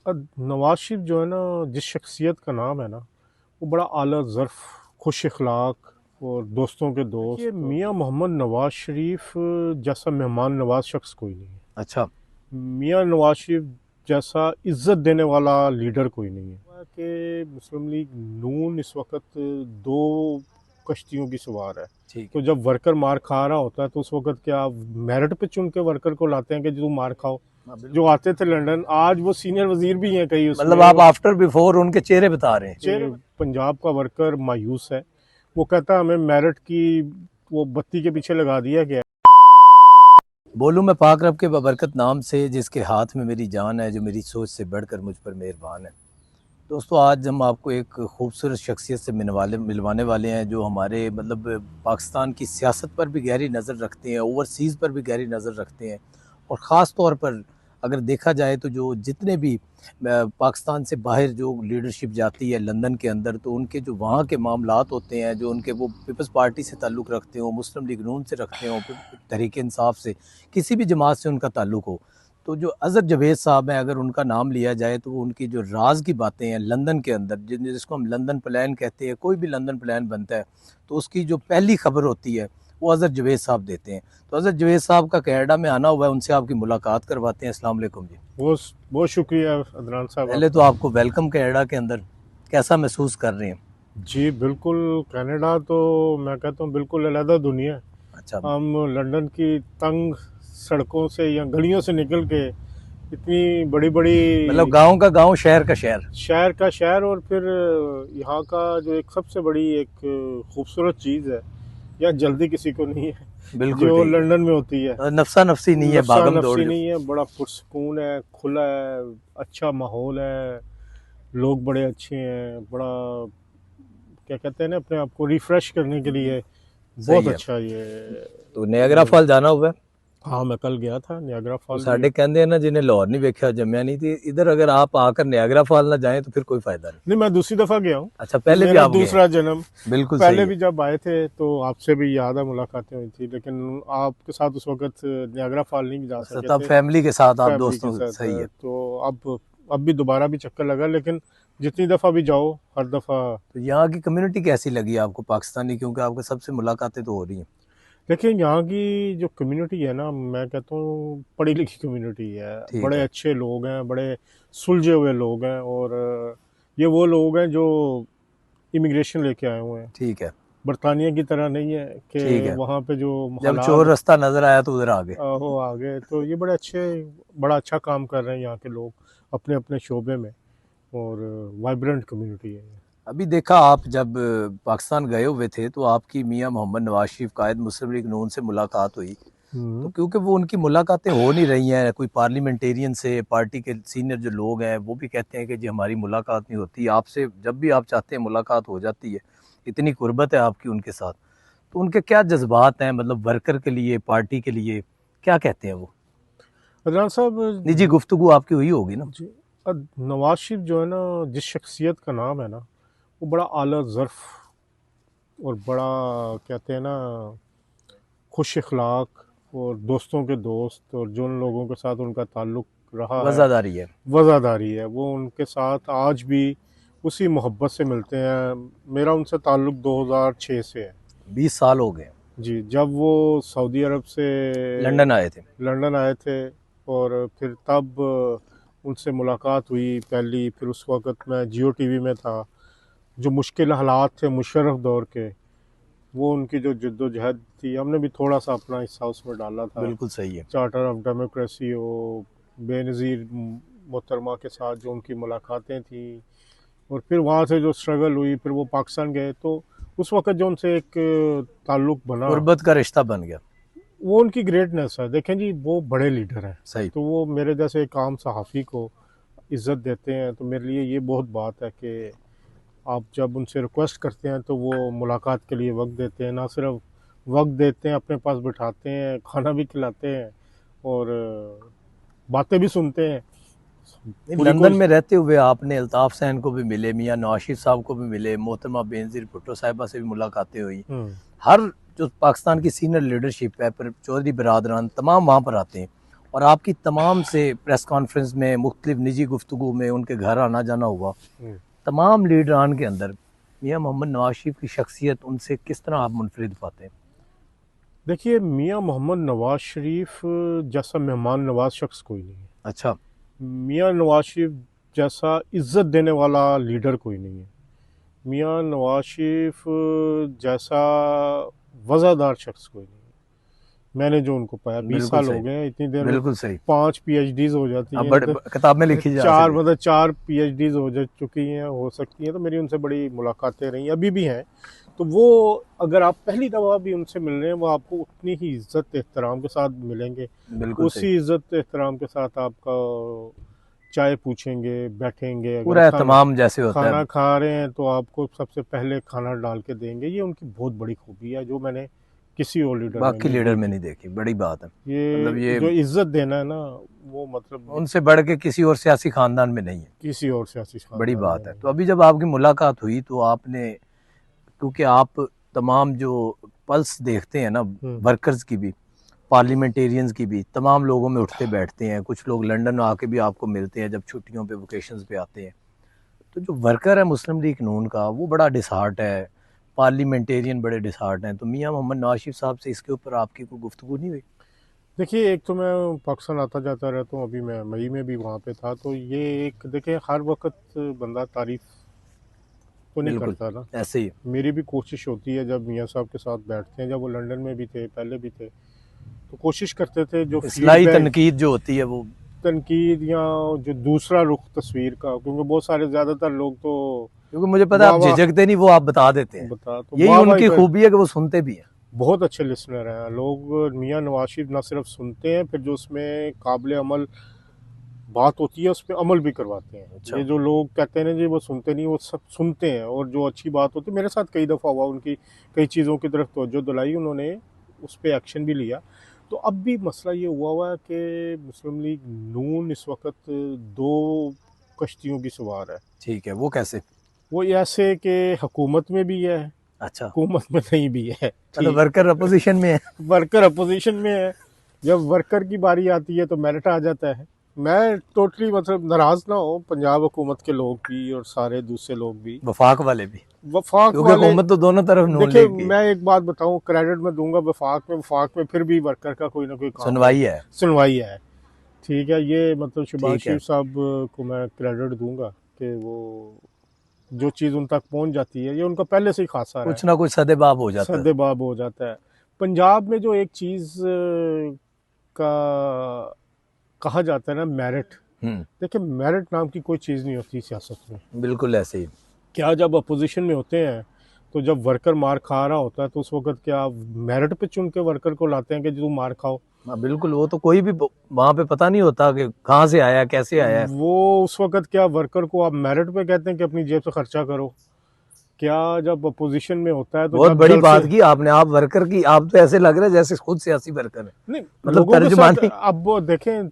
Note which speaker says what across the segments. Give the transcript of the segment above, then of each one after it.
Speaker 1: नवाज शरीफ जो है ना, जिस शख्सियत का नाम है ना, वो बड़ा आला ज़र्फ़, खुश अखलाक और दोस्तों के दोस्त। ये मियाँ मोहम्मद नवाज शरीफ जैसा मेहमान नवाज शख्स कोई नहीं है।
Speaker 2: अच्छा।
Speaker 1: मियाँ नवाज शरीफ जैसा इज्जत देने वाला लीडर कोई नहीं है। कि मुस्लिम लीग नून इस वक्त दो कश्तियों की सवार है।
Speaker 2: ठीक
Speaker 1: तो
Speaker 2: है।
Speaker 1: जब वर्कर मार खा रहा होता है तो उस वक्त क्या मेरिट पे चुन के वर्कर को लाते हैं कि जो मार खाओ।
Speaker 2: हाँ
Speaker 1: जो
Speaker 2: बिल्कुल।
Speaker 1: आते थे लंदन, आज वो सीनियर वजीर भी हैं कई
Speaker 2: मतलब
Speaker 1: उसमें।
Speaker 2: आप आफ्टर बिफोर उनके चेहरे बता रहे हैं।
Speaker 1: चेहरे पंजाब का वर्कर मायूस है। वो कहता है हमें मेरिट की वो बत्ती के पीछे लगा दिया गया।
Speaker 2: बोलूँ मैं पाक रब के बबरकत नाम से जिसके हाथ में मेरी जान है, जो मेरी सोच से बढ़कर मुझ पर मेहरबान है। दोस्तों, आज हम आपको एक खूबसूरत शख्सियत से मिलवाने वाले हैं, जो हमारे मतलब पाकिस्तान की सियासत पर भी गहरी नज़र रखते हैं, ओवरसीज़ पर भी गहरी नज़र रखते हैं। और ख़ास तौर पर अगर देखा जाए तो जो जितने भी पाकिस्तान से बाहर जो लीडरशिप जाती है लंदन के अंदर, तो उनके जो वहाँ के मामलात होते हैं, जो उनके वो पीपल्स पार्टी से ताल्लुक़ रखते हो, मुस्लिम लीग नून से रखते हो, तहरीक इंसाफ से, किसी भी जमात से उनका ताल्लुक़ हो, तो जो अज़हर जवेद साहब हैं, अगर उनका नाम लिया जाए तो उनकी जो राज की बातें हैं लंदन के अंदर, जिसको हम लंदन प्लान कहते हैं, कोई भी लंदन प्लान बनता है तो उसकी जो पहली खबर होती है वो अज़हर जवेद साहब देते हैं। तो अज़हर जवेद साहब का कनाडा में आना हुआ है, उनसे आपकी मुलाकात करवाते हैं। अस्सलाम वालेकुम जी।
Speaker 1: बहुत बहुत शुक्रिया अदनान साहब
Speaker 2: पहले तो
Speaker 1: आपका।
Speaker 2: आपको वेलकम कनाडा के अंदर। कैसा महसूस कर रहे हैं?
Speaker 1: जी बिल्कुल। कनाडा तो मैं कहता हूँ बिल्कुल अलग दुनिया है।
Speaker 2: अच्छा।
Speaker 1: हम लंदन की तंग सड़कों से या गलियों से निकल के इतनी बड़ी बड़ी
Speaker 2: मतलब गांव का गांव, शहर का शहर।
Speaker 1: शहर का शहर, और फिर यहाँ का जो एक सबसे बड़ी एक खूबसूरत चीज़ है, यह जल्दी किसी को नहीं है
Speaker 2: बिल्कुल
Speaker 1: जो
Speaker 2: ठीक है।
Speaker 1: लंदन में होती है।
Speaker 2: नफसा नफसी नहीं है,
Speaker 1: नफसा
Speaker 2: भागम दौड़
Speaker 1: नफसी
Speaker 2: जो।
Speaker 1: नहीं है, बड़ा पुरसकून है, खुला है, अच्छा माहौल है, लोग बड़े अच्छे हैं, बड़ा क्या कहते हैं ना, अपने आप को रिफ्रेश करने के लिए बहुत
Speaker 2: सही है।
Speaker 1: अच्छा ये
Speaker 2: तो नियाग्रा फॉल जाना हुआ है?
Speaker 1: हाँ, मैं कल गया था, नियाग्रा
Speaker 2: तो
Speaker 1: फॉल भी।
Speaker 2: साढ़े कहते हैं ना, जिन्हें लाहौर नहीं देखा जमया नहीं थी, इधर अगर आप आकर नियाग्रा फॉल ना जाएं तो फिर कोई फायदा नहीं।
Speaker 1: नहीं, मैं दूसरी दफा गया हूँ।
Speaker 2: अच्छा,
Speaker 1: ये
Speaker 2: पहले भी
Speaker 1: मेरा
Speaker 2: आप गए हैं?
Speaker 1: दूसरा जन्म।
Speaker 2: बिल्कुल
Speaker 1: पहले
Speaker 2: सही है।
Speaker 1: भी जब आए थे तो आपसे भी याद है, मुलाकातें हुई थी, लेकिन आपके साथ उस वक्त नियाग्रा फॉल नहीं जा
Speaker 2: अच्छा,
Speaker 1: सके
Speaker 2: तब
Speaker 1: थे
Speaker 2: फैमिली के साथ आप
Speaker 1: फैमिली के
Speaker 2: दोस्तों,
Speaker 1: साथ।
Speaker 2: सही है।
Speaker 1: तो अब भी दोबारा भी चक्कर लगा, लेकिन जितनी दफ़ा भी जाओ हर दफ़ा।
Speaker 2: तो यहाँ की कम्युनिटी कैसी लगी आपको पाकिस्तानी, क्योंकि आपके सबसे मुलाकातें तो हो रही हैं।
Speaker 1: देखिए, यहाँ की जो कम्युनिटी है ना, मैं कहता हूँ पढ़ी लिखी कम्युनिटी है,
Speaker 2: ठीक
Speaker 1: बड़े
Speaker 2: है।
Speaker 1: अच्छे लोग हैं, बड़े सुलझे हुए लोग हैं, और ये वो लोग हैं जो इमिग्रेशन लेके आए हुए हैं।
Speaker 2: ठीक है।
Speaker 1: बरतानिया की तरह नहीं है
Speaker 2: ठीक
Speaker 1: कि
Speaker 2: है।
Speaker 1: वहाँ पे जो
Speaker 2: जब चोर
Speaker 1: हालात
Speaker 2: रास्ता नजर आया तो उधर आ गए।
Speaker 1: हो आ गए। तो ये बड़ा अच्छा काम कर रहे हैं यहाँ के लोग अपने अपने शोबे में, और वाइब्रेंट कम्युनिटी है।
Speaker 2: अभी देखा, आप जब पाकिस्तान गए हुए थे तो आपकी मियाँ मोहम्मद नवाज शरीफ कायद मुस्लिम लीग नून से मुलाकात हुई। तो
Speaker 1: हम्म।
Speaker 2: क्योंकि वो उनकी मुलाकातें हो नहीं रही हैं, कोई पार्लियामेंटेरियन से, पार्टी के सीनियर जो लोग हैं वो भी कहते हैं कि जी हमारी मुलाकात नहीं होती आपसे, जब भी आप चाहते हैं मुलाकात हो जाती है, इतनी कुर्बत है आपकी उनके साथ। तो उनके क्या जज्बात हैं, मतलब वर्कर के लिए, पार्टी के लिए, क्या कहते हैं वो?
Speaker 1: अदनान साहब
Speaker 2: निजी गुफ्तगू आपकी हुई होगी ना?
Speaker 1: जी, नवाज शरीफ जो है ना, जिस शख्सियत का नाम है ना, वो बड़ा आला ज़र्फ़ और बड़ा कहते हैं ना खुश अखलाक और दोस्तों के दोस्त, और जिन लोगों के साथ उनका ताल्लुक़ रहा है,
Speaker 2: वज़ादारी है।
Speaker 1: वज़ादारी है, वो उनके साथ आज भी उसी मोहब्बत से मिलते हैं। मेरा उनसे ताल्लुक़ 2006 से है।
Speaker 2: 20 साल हो गए।
Speaker 1: जी, जब वो सऊदी अरब से
Speaker 2: लंदन आए थे।
Speaker 1: लंदन आए थे, और फिर तब उनसे मुलाकात हुई पहली। फिर उस वक़्त मैं जियो टीवी में था। जो मुश्किल हालात थे मुशर्रफ दौर के, वो उनकी जो जद्दोजहद थी, हमने भी थोड़ा-सा अपना हिस्सा उसमें डाला था।
Speaker 2: बिल्कुल सही है।
Speaker 1: चार्टर ऑफ डेमोक्रेसी हो, बेनज़ीर मोहतरमा के साथ जो उनकी मुलाकातें थी, और फिर वहाँ से जो स्ट्रगल हुई, फिर वो पाकिस्तान गए, तो उस वक़्त जो उनसे एक ताल्लुक़ बना,
Speaker 2: गुर्बत का रिश्ता बन गया।
Speaker 1: वो उनकी ग्रेटनेस है। देखें जी, वो बड़े लीडर हैं,
Speaker 2: सही।
Speaker 1: तो वो मेरे जैसे एक आम सहाफ़ी को इज़्ज़त देते हैं, तो मेरे लिए ये बहुत बात है कि आप जब उनसे रिक्वेस्ट करते हैं तो वो मुलाकात के लिए वक्त देते हैं। ना सिर्फ वक्त देते हैं, अपने पास बिठाते हैं, खाना भी खिलाते हैं, और बातें भी सुनते हैं पूरी
Speaker 2: लंदन
Speaker 1: कोशिश।
Speaker 2: में रहते हुए आपने अल्ताफ सैन को भी मिले, मियाँ नवाशिफ साहब को भी मिले, मोहतरमा बेनज़ीर भुट्टो साहिबा से भी मुलाकातें हुई। हर जो पाकिस्तान की सीनियर लीडरशिप है, पर चौधरी बरादरान तमाम वहाँ पर आते हैं। और आपकी तमाम से प्रेस कॉन्फ्रेंस में, मुख्तलिफ निजी गुफ्तगू में उनके घर आना जाना हुआ, तमाम लीडरान के अंदर मियाँ मोहम्मद नवाज शरीफ की शख्सियत, उनसे किस तरह आप मुनफरिद पाते हैं?
Speaker 1: देखिए, मियाँ मोहम्मद नवाज शरीफ जैसा मेहमान नवाज शख्स कोई नहीं है।
Speaker 2: अच्छा।
Speaker 1: मियाँ नवाज शरीफ जैसा इज्जत देने वाला लीडर कोई नहीं है। मियाँ नवाज शरीफ जैसा वज़ादार शख्स कोई नहीं है। मैंने जो उनको पाया 20 साल हो गए हैं, इतनी देर में
Speaker 2: बिल्कुल सही।
Speaker 1: 5 PhDs हो जाती
Speaker 2: अब
Speaker 1: हैं,
Speaker 2: किताब में लिखी जा
Speaker 1: चार
Speaker 2: सकती है।
Speaker 1: मतलब 4 PhDs हो जा चुकी हैं, हो सकती हैं। तो मेरी उनसे बड़ी मुलाकातें रही, अभी भी हैं। तो वो अगर आप पहली दफ़ा भी उनसे मिल रहे हैं, वो आपको उतनी ही इज्जत एहतराम के साथ मिलेंगे।
Speaker 2: बिल्कुल सही।
Speaker 1: उसी इज्जत एहतराम के साथ आपका चाय पूछेंगे, बैठेंगे। अगर
Speaker 2: पूरा एहतमाम जैसे होता
Speaker 1: खाना
Speaker 2: है।
Speaker 1: खा रहे हैं तो आपको सबसे पहले खाना डाल के देंगे। ये उनकी बहुत बड़ी खूबी है, जो मैंने किसी और लीडर में
Speaker 2: बाकी
Speaker 1: नहीं
Speaker 2: लीडर में
Speaker 1: देखी।
Speaker 2: नहीं देखी। बड़ी बात है।
Speaker 1: ये
Speaker 2: मतलब ये
Speaker 1: जो इज्जत देना है ना, वो मतलब
Speaker 2: उनसे बढ़ के किसी और सियासी खानदान में नहीं है।
Speaker 1: किसी और सियासी
Speaker 2: बड़ी
Speaker 1: खानदान
Speaker 2: बात
Speaker 1: में
Speaker 2: है।
Speaker 1: नहीं
Speaker 2: तो अभी जब आपकी मुलाकात हुई तो आपने, क्योंकि आप तमाम जो पल्स देखते हैं ना, वर्कर्स की भी, पार्लियामेंटेरियंस की भी, तमाम लोगों में उठते बैठते हैं। कुछ लोग लंदन आके भी आपको मिलते हैं जब छुट्टियों पे, वेकेशंस पे आते हैं। तो जो वर्कर है मुस्लिम लीग नून का, वो बड़ा डिसहार्ट है, पार्लियामेंटेरियन बड़े डिसहार्ट हैं। तो मियाँ मोहम्मद नवाज शरीफ साहब से इसके ऊपर आपकी कोई गुफ्तगू नहीं हुई?
Speaker 1: देखिए, एक तो मैं पाकिस्तान आता जाता रहता हूँ, अभी मैं मई में भी वहाँ पे था। तो ये एक देखिए, हर वक्त बंदा तारीफ तो नहीं
Speaker 2: बिल्कुल
Speaker 1: करता ना।
Speaker 2: ऐसे ही।
Speaker 1: मेरी भी कोशिश होती है, जब मियाँ साहब के साथ बैठते हैं, जब वो लंदन में भी थे, पहले भी थे, तो कोशिश करते थे जो
Speaker 2: इस्लाही
Speaker 1: फीडबैक,
Speaker 2: तनकीद जो होती है वो,
Speaker 1: तनकीद या जो दूसरा रुख तस्वीर का, क्योंकि बहुत सारे ज़्यादातर लोग तो
Speaker 2: क्योंकि मुझे पता है
Speaker 1: वाह
Speaker 2: आप
Speaker 1: वाह
Speaker 2: झिझकते नहीं, वो आप बता देते हैं।
Speaker 1: बता तो
Speaker 2: यही
Speaker 1: वाह वाह
Speaker 2: उनकी
Speaker 1: कर,
Speaker 2: खूबी है कि वो सुनते भी हैं।
Speaker 1: बहुत अच्छे लिसनर हैं लोग। मियाँ नवाज शरीफ ना सिर्फ सुनते हैं, फिर जो उसमें काबिल अमल बात होती है उस पर अमल भी करवाते हैं।
Speaker 2: अच्छा।
Speaker 1: ये जो लोग कहते हैं ना जी वो सुनते नहीं, वो सब सुनते हैं। और जो अच्छी बात होती है, मेरे साथ कई दफ़ा हुआ, उनकी कई चीज़ों की तरफ तवज्जो दिलाई, उन्होंने उस पर एक्शन भी लिया। तो अब भी मसला ये हुआ है कि मुस्लिम लीग नून इस वक्त 2 कश्तियों की सवार है।
Speaker 2: ठीक है, वो कैसे?
Speaker 1: वो ऐसे कि हुकूमत में भी है,
Speaker 2: अच्छा,
Speaker 1: हुकूमत में नहीं भी है।
Speaker 2: मतलब
Speaker 1: ठीक,
Speaker 2: वर्कर अपोजिशन में है।
Speaker 1: वर्कर अपोजिशन में है। जब वर्कर की बारी आती है तो मेरिट आ जाता है। मैं टोटली मतलब नाराज ना हो पंजाब हुकूमत के लोग भी और सारे दूसरे लोग भी,
Speaker 2: वफाक वाले भी,
Speaker 1: वफाक
Speaker 2: क्योंकि
Speaker 1: वाले।
Speaker 2: हुकूमत तो दोनों तरफ नून
Speaker 1: देखिए,
Speaker 2: लीग की है।
Speaker 1: मैं एक बात बताऊं, क्रेडिट मैं दूंगा वफाक में फिर भी वर्कर का कोई ना कोई काम
Speaker 2: सुनवाई है।
Speaker 1: सुनवाई है। ठीक है, ये मतलब शहबाज
Speaker 2: ठीक है।
Speaker 1: शरीफ साहब को मैं क्रेडिट दूंगा कि वो जो चीज़ उन तक पहुंच जाती है, ये उनका पहले से ही खासा रहा है,
Speaker 2: कुछ ना कुछ सदेबाब हो जाता है।
Speaker 1: सद्देबाब हो जाता है। पंजाब में जो एक चीज़ का कहा जाता है ना, मेरिट। देखिए, मेरिट नाम की कोई चीज़ नहीं होती सियासत में।
Speaker 2: बिल्कुल ऐसे ही।
Speaker 1: क्या जब अपोजिशन में होते हैं, तो जब वर्कर मार खा रहा होता है, तो उस वक्त क्या मेरिट पे चुन के वर्कर को लाते हैं कि तू मार खाओ?
Speaker 2: हाँ बिल्कुल, वो तो कोई भी वहां पे पता नहीं होता कि कहाँ से आया, कैसे आया है।
Speaker 1: वो उस वक्त क्या वर्कर को आप मेरिट पे कहते हैं कि अपनी जेब से खर्चा करो? क्या जब अपोजिशन में होता है तो
Speaker 2: बहुत
Speaker 1: जब
Speaker 2: बड़ी
Speaker 1: जलसे,
Speaker 2: बात की आपने, आप वर्कर की, आप तो ऐसे लग रहे हैं जैसे खुद सियासी वर्कर है।
Speaker 1: नहीं,
Speaker 2: मतलब
Speaker 1: लोगों के साथ
Speaker 2: तर्जुमानी,
Speaker 1: अब वो देखें,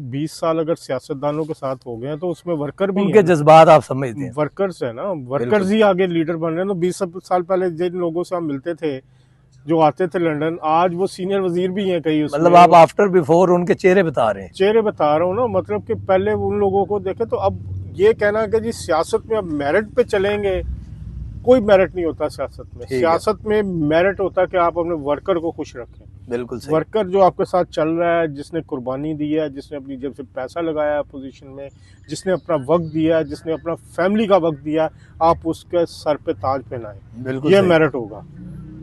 Speaker 1: 20 साल अगर सियासतदानों के साथ हो गए हैं, तो उसमें वर्कर भी
Speaker 2: उनके
Speaker 1: हैं ना,
Speaker 2: जज्बात आप समझते हैं।
Speaker 1: वर्कर्स है ना, वर्कर्स
Speaker 2: बिल्कुल।
Speaker 1: ही आगे लीडर बन रहे हैं। तो 20 साल पहले जिन लोगों से हम मिलते थे, जो आते थे लंदन, आज वो सीनियर वजीर भी हैं कई
Speaker 2: मतलब
Speaker 1: उसमें।
Speaker 2: आप आफ्टर बिफोर उनके चेहरे बता रहे हैं।
Speaker 1: चेहरे बता रहा हूँ ना, मतलब कि पहले उन लोगों को देखे। तो अब ये कहना कि जी सियासत में अब मेरिट पे चलेंगे, कोई मेरिट नहीं होता सियासत में। सियासत में मेरिट होता है कि आप अपने वर्कर को खुश रखें।
Speaker 2: बिल्कुल सही।
Speaker 1: वर्कर जो आपके साथ चल रहा है, जिसने कुर्बानी दी है, जिसने अपनी जेब से पैसा लगाया है पोजीशन में, जिसने अपना वक्त दिया है, जिसने अपना फैमिली का वक्त दिया, आप उसके सर पे ताज पहनाएं।
Speaker 2: बिल्कुल
Speaker 1: ये
Speaker 2: सही।
Speaker 1: मेरिट होगा।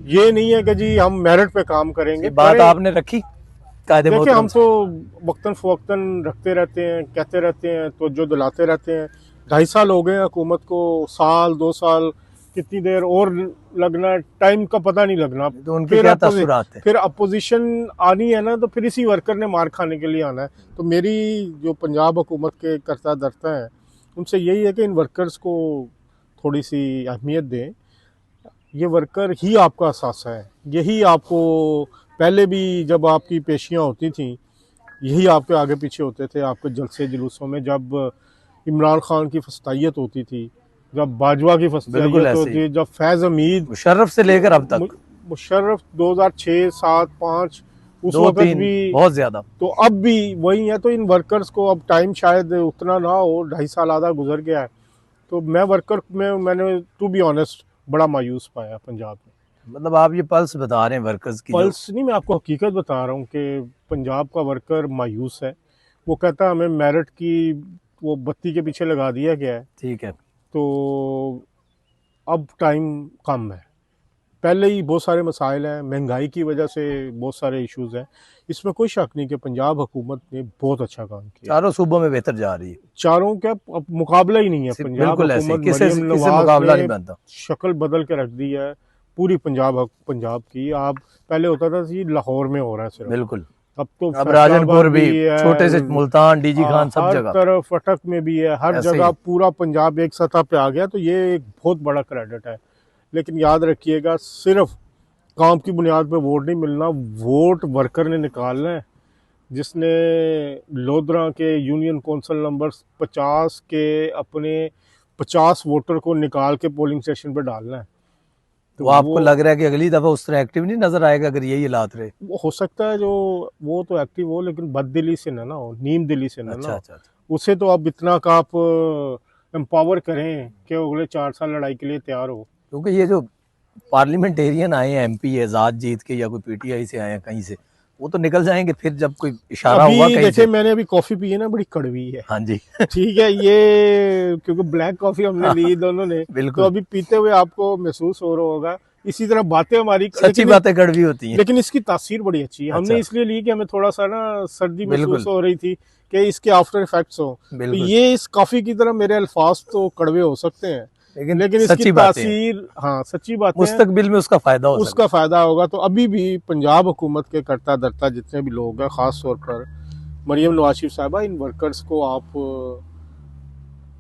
Speaker 1: ये नहीं है कि जी हम मेरिट पे काम करेंगे।
Speaker 2: बात आपने रखी कायदे
Speaker 1: देखिए, हम
Speaker 2: मोहतरम से।
Speaker 1: तो वक्तन फवक्तन रखते रहते हैं, कहते रहते हैं, तो जो दिलाते रहते हैं। 2.5 साल हो गए हुकूमत को, साल 2 साल, कितनी देर और लगना, टाइम का पता नहीं लगना।
Speaker 2: तो उनके क्या तासुरात है?
Speaker 1: फिर अपोजिशन आनी है ना, तो फिर इसी वर्कर ने मार खाने के लिए आना है। तो मेरी जो पंजाब हुकूमत के करता धरता है, उनसे यही है कि इन वर्कर्स को थोड़ी सी अहमियत दें। ये वर्कर ही आपका असासा है। यही आपको पहले भी जब आपकी पेशियाँ होती थी, यही आपके आगे पीछे होते थे आपके जलसे जुलूसों में। जब इमरान खान की फस्तायत होती थी, जब बाजवा की फस्तायत होती थी, जब फैज़ हमीद,
Speaker 2: मुशर्रफ से लेकर अब तक,
Speaker 1: मुशर्रफ 2006, 7, 5 उस
Speaker 2: 2-3
Speaker 1: वक्त भी।
Speaker 2: बहुत ज्यादा।
Speaker 1: तो अब भी वही है, तो इन वर्कर्स को अब टाइम शायद उतना ना हो, 2.5 साल आधा गुजर गया है, तो मैं वर्कर में मैंने टू बी ऑनेस्ट बड़ा मायूस पाया पंजाब में।
Speaker 2: मतलब आप ये पल्स बता रहे हैं वर्कर्स की जो।
Speaker 1: पल्स नहीं, मैं आपको हकीकत बता रहा हूँ कि पंजाब का वर्कर मायूस है। वो कहता है हमें मेरिट की वो बत्ती के पीछे लगा दिया गया है,
Speaker 2: ठीक है।
Speaker 1: तो अब टाइम कम है। पहले ही बहुत सारे मसाइल हैं, महंगाई की वजह से बहुत सारे इश्यूज हैं। इसमें कोई शक नहीं कि पंजाब हुकूमत ने बहुत अच्छा काम किया।
Speaker 2: चारों सूबों में बेहतर जा रही है।
Speaker 1: चारों का अब मुकाबला ही नहीं है। पंजाब
Speaker 2: बिल्कुल ऐसे ही,
Speaker 1: हुकूमत
Speaker 2: किसे
Speaker 1: मरियम
Speaker 2: किसे
Speaker 1: नवाज
Speaker 2: मुकाबला नहीं
Speaker 1: ने
Speaker 2: बनता।
Speaker 1: शक्ल बदल के रख दी है पूरी पंजाब की। आप पहले होता था जी लाहौर में हो रहा है सिर्फ,
Speaker 2: बिल्कुल।
Speaker 1: अब तो
Speaker 2: अब
Speaker 1: फैसलाबाद
Speaker 2: राजनपुर भी,
Speaker 1: भी
Speaker 2: छोटे से
Speaker 1: है,
Speaker 2: मुल्तान, डीजी खान, सब
Speaker 1: हर
Speaker 2: जगह
Speaker 1: तरफ अटक में भी है, हर
Speaker 2: ऐसे ही
Speaker 1: जगह
Speaker 2: है।
Speaker 1: पूरा पंजाब एक सतह पे आ गया, तो ये एक बहुत बड़ा क्रेडिट है। लेकिन याद रखिएगा, सिर्फ काम की बुनियाद पे वोट नहीं मिलना, वोट वर्कर ने निकालना है। जिसने लोधरा के यूनियन कौंसिल नंबर 50 के अपने 50 वोटर को निकाल के पोलिंग स्टेशन पे डालना है। तो
Speaker 2: वो आपको लग रहा है कि अगली दफा उस तरह एक्टिव नहीं नजर आएगा अगर यही हालात रहे?
Speaker 1: वो हो सकता है जो वो तो एक्टिव हो, लेकिन बददिली से ना हो, नीम दिली से ना
Speaker 2: अच्छा
Speaker 1: हो।
Speaker 2: अच्छा अच्छा।
Speaker 1: उसे तो आप इतना का आप एम्पावर करें कि अगले 4 साल लड़ाई के लिए तैयार हो।
Speaker 2: क्योंकि ये जो पार्लियामेंटेरियन आए हैं, एमपी आजाद जीत के या कोई पीटीआई से आए हैं कहीं से, वो तो निकल जाएंगे फिर जब कोई इशारा हुआ
Speaker 1: अभी
Speaker 2: कहीं
Speaker 1: देखिए,
Speaker 2: से।
Speaker 1: मैंने अभी कॉफी पी है ना, बड़ी कड़वी है।
Speaker 2: हाँ जी।
Speaker 1: ठीक है, ये क्योंकि ब्लैक कॉफी हमने ली दोनों ने, तो
Speaker 2: बिल्कुल।
Speaker 1: अभी पीते हुए आपको महसूस हो रहा होगा। इसी तरह बातें हमारी,
Speaker 2: सच्ची बातें कड़वी होती हैं।
Speaker 1: लेकिन इसकी तासीर बड़ी अच्छी है। हमने
Speaker 2: अच्छा।
Speaker 1: इसलिए ली कि हमें थोड़ा सा ना सर्दी महसूस
Speaker 2: बिल्कुल
Speaker 1: हो रही थी कि इसके आफ्टर इफेक्ट्स हो। तो
Speaker 2: बिल्कुल।
Speaker 1: ये इस कॉफी की तरह मेरे अल्फाज तो कड़वे हो सकते हैं,
Speaker 2: लेकिन
Speaker 1: लेकिन इसकी
Speaker 2: सच्ची बातें हैं,
Speaker 1: तासीर, हाँ सच्ची बातें हैं,
Speaker 2: मुस्तकबिल में उसका फायदा हो सकता
Speaker 1: उसका फ़ायदा होगा। तो अभी भी पंजाब हुकूमत के करता धरता जितने भी लोग हैं, ख़ास तौर पर मरियम नवाज शरीफ साहबा, इन वर्कर्स को आप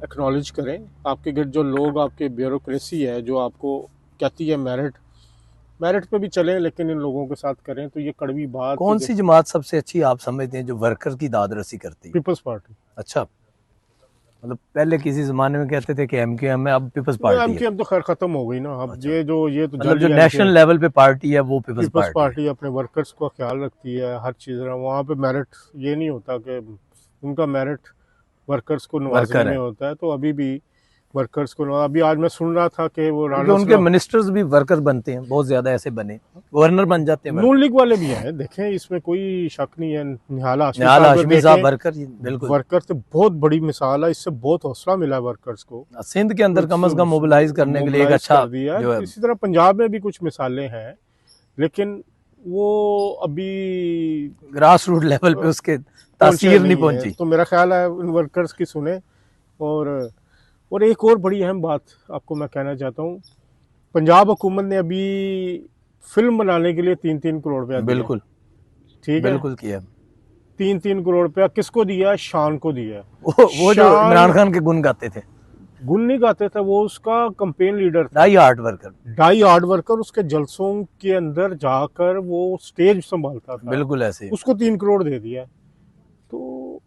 Speaker 1: एक्नॉलेज करें। आपके गिर्द जो लोग, आपके ब्यूरोक्रेसी है जो आपको कहती है मेरिट पे भी चलें, लेकिन इन लोगों के साथ करें, तो ये कड़वी
Speaker 2: है।
Speaker 1: बात।
Speaker 2: कौन सी जमात सबसे अच्छी आप समझते हैं जो वर्कर की दाद रसी करती है?
Speaker 1: People's party.
Speaker 2: अच्छा। मतलब पहले किसी जमाने में कहते थे कि एमक्यूएम है, अब पीपल्स पार्टी है।
Speaker 1: एमकेएम तो खैर खत्म हो गई ना अब।
Speaker 2: अच्छा।
Speaker 1: ये तो
Speaker 2: मतलब जो
Speaker 1: जाली
Speaker 2: नेशनल लेवल पे पार्टी है वो पीपल्स
Speaker 1: पीपल्स
Speaker 2: पार्टी है।
Speaker 1: पार्टी अपने वर्कर्स का ख्याल रखती है, हर चीज़। वहाँ पे मेरिट ये नहीं होता कि उनका मेरिट वर्कर्स को नवाजने
Speaker 2: वर्कर
Speaker 1: में
Speaker 2: है,
Speaker 1: होता है। तो अभी भी वर्कर्स को अभी आज मैं सुन रहा था कि वो
Speaker 2: क्योंकि
Speaker 1: राना
Speaker 2: उनके
Speaker 1: सलाह,
Speaker 2: मिनिस्टर्स भी वर्कर बनते हैं, बहुत ज्यादा ऐसे बने, गवर्नर बन जाते हैं
Speaker 1: नून
Speaker 2: वर्कर।
Speaker 1: लीग वाले भी हैं, देखें इसमें कोई शक नहीं है। निहाल हाशमी
Speaker 2: निहाल
Speaker 1: साहब को
Speaker 2: हाशमी साहब
Speaker 1: देखें,
Speaker 2: वर्कर, बिल्कुल।
Speaker 1: वर्कर से बहुत बड़ी मिसाल है, इससे बहुत हौसला मिला है वर्कर्स को।
Speaker 2: सिंध के अंदर कम से कम मोबिलाइज करने के लिए एक
Speaker 1: मोबिलाइज
Speaker 2: अच्छा
Speaker 1: कर दिया।
Speaker 2: जो है।
Speaker 1: इसी तरह पंजाब में भी कुछ मिसालें हैं, लेकिन वो अभी
Speaker 2: ग्रास रूट लेवल पे उसके
Speaker 1: पहुंचे
Speaker 2: तासीर नहीं
Speaker 1: नहीं है।
Speaker 2: पहुंची।
Speaker 1: तो मेरा ख्याल है इन वर्कर्स की सुने। और एक और बड़ी अहम बात आपको मैं कहना चाहता हूँ, पंजाब हुकूमत ने अभी फिल्म बनाने के लिए 3-3 करोड़ रुपया दिया।
Speaker 2: बिल्कुल
Speaker 1: ठीक है,
Speaker 2: बिल्कुल किया।
Speaker 1: 3-3 करोड़ रुपया किसको दिया? शान को दिया।
Speaker 2: वो जो इमरान खान के गुण गाते थे,
Speaker 1: गुल नहीं गाते थे, वो उसका कंपेन लीडर था,
Speaker 2: die hard worker.
Speaker 1: Die hard worker. उसके जलसों के अंदर जाकर वो स्टेज संभालता था।
Speaker 2: बिल्कुल ऐसे ही।
Speaker 1: उसको 3 करोड़ दे दिया। तो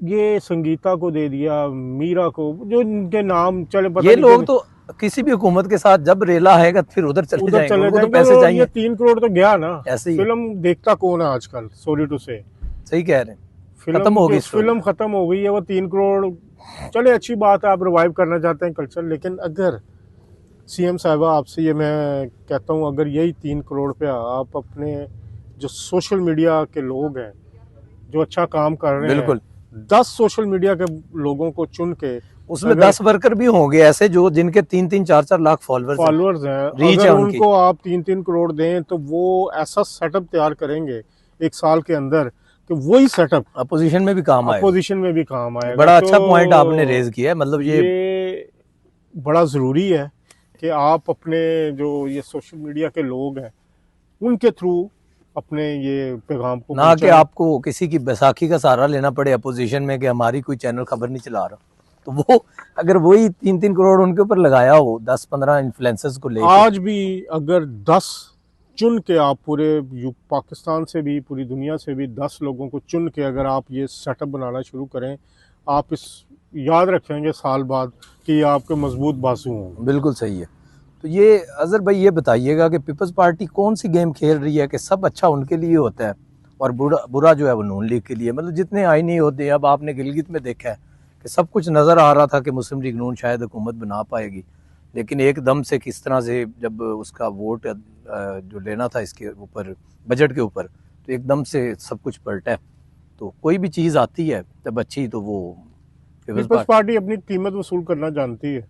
Speaker 1: ये संगीता को दे दिया, मीरा को, जो इनके नाम चले पता
Speaker 2: ये
Speaker 1: नहीं
Speaker 2: लोग तो किसी भी हुकूमत के साथ जब रेला आएगा फिर उधर चले
Speaker 1: उधर
Speaker 2: जाएंगे,
Speaker 1: चले
Speaker 2: उनको तो
Speaker 1: जाएंगे।
Speaker 2: पैसे
Speaker 1: और
Speaker 2: चाहिए।
Speaker 1: ये 3 करोड़ तो गया ना।
Speaker 2: ऐसे ही है।
Speaker 1: फिल्म देखता कौन है आजकल? सॉरी टू से,
Speaker 2: सही कह रहे हैं,
Speaker 1: फिल्म
Speaker 2: खत्म हो गई स्टोरी।
Speaker 1: फिल्म खत्म हो गई है। वो 3 करोड़, चले अच्छी बात है, आप रिवाइव करना चाहते हैं कल्चर, लेकिन अगर सीएम साहिबा आपसे ये मैं कहता हूँ, अगर यही 3 करोड़ पे आप अपने जो सोशल मीडिया के लोग हैं जो अच्छा काम कर रहे हैं,
Speaker 2: बिल्कुल
Speaker 1: 10 सोशल मीडिया के लोगों को चुन के,
Speaker 2: उसमें
Speaker 1: अगर
Speaker 2: 10 वर्कर भी होंगे ऐसे जो जिनके 3-3 4-4 लाख फॉलोअर्स
Speaker 1: हैं,
Speaker 2: रीच
Speaker 1: अगर
Speaker 2: है उनकी।
Speaker 1: उनको आप 3-3 करोड़ दें, तो वो ऐसा सेटअप तैयार करेंगे 1 साल के अंदर कि वही सेटअप
Speaker 2: अपोजिशन में भी काम आएगा।
Speaker 1: अपोजिशन में भी काम आएगा।
Speaker 2: बड़ा अच्छा
Speaker 1: तो
Speaker 2: पॉइंट आपने रेज किया है। मतलब
Speaker 1: ये बड़ा ज़रूरी है कि आप अपने जो ये सोशल मीडिया के लोग हैं उनके थ्रू अपने ये पैगाम को
Speaker 2: ना कि आपको किसी की बैसाखी का सहारा लेना पड़े अपोजिशन में कि हमारी कोई चैनल खबर नहीं चला रहा, तो वो अगर वही 3-3 करोड़ उनके ऊपर लगाया हो 10-15 इन्फ्लुएंसर्स को लेकर।
Speaker 1: आज भी अगर 10 चुन के आप पूरे पाकिस्तान से भी, पूरी दुनिया से भी 10 लोगों को चुन के अगर आप ये सेटअप बनाना शुरू करें, आप इस याद रखेंगे साल बाद कि ये आपके मजबूत बाजू हों।
Speaker 2: बिल्कुल सही है। तो ये अजहर भाई ये बताइएगा कि पीपल्स पार्टी कौन सी गेम खेल रही है कि सब अच्छा उनके लिए होता है और बुरा बुरा जो है वो नून लीग के लिए। मतलब जितने आईनी होते हैं, अब आपने गिलगित में देखा है कि सब कुछ नज़र आ रहा था कि मुस्लिम लीग नून शायद हुकूमत बना पाएगी, लेकिन एकदम से किस तरह से जब उसका वोट जो लेना था इसके ऊपर, बजट के ऊपर, तो एकदम से सब कुछ पलटा है। तो कोई भी चीज़ आती है तब अच्छी, तो वो
Speaker 1: पीपल्स पार्टी अपनी कीमत वसूल करना जानती है।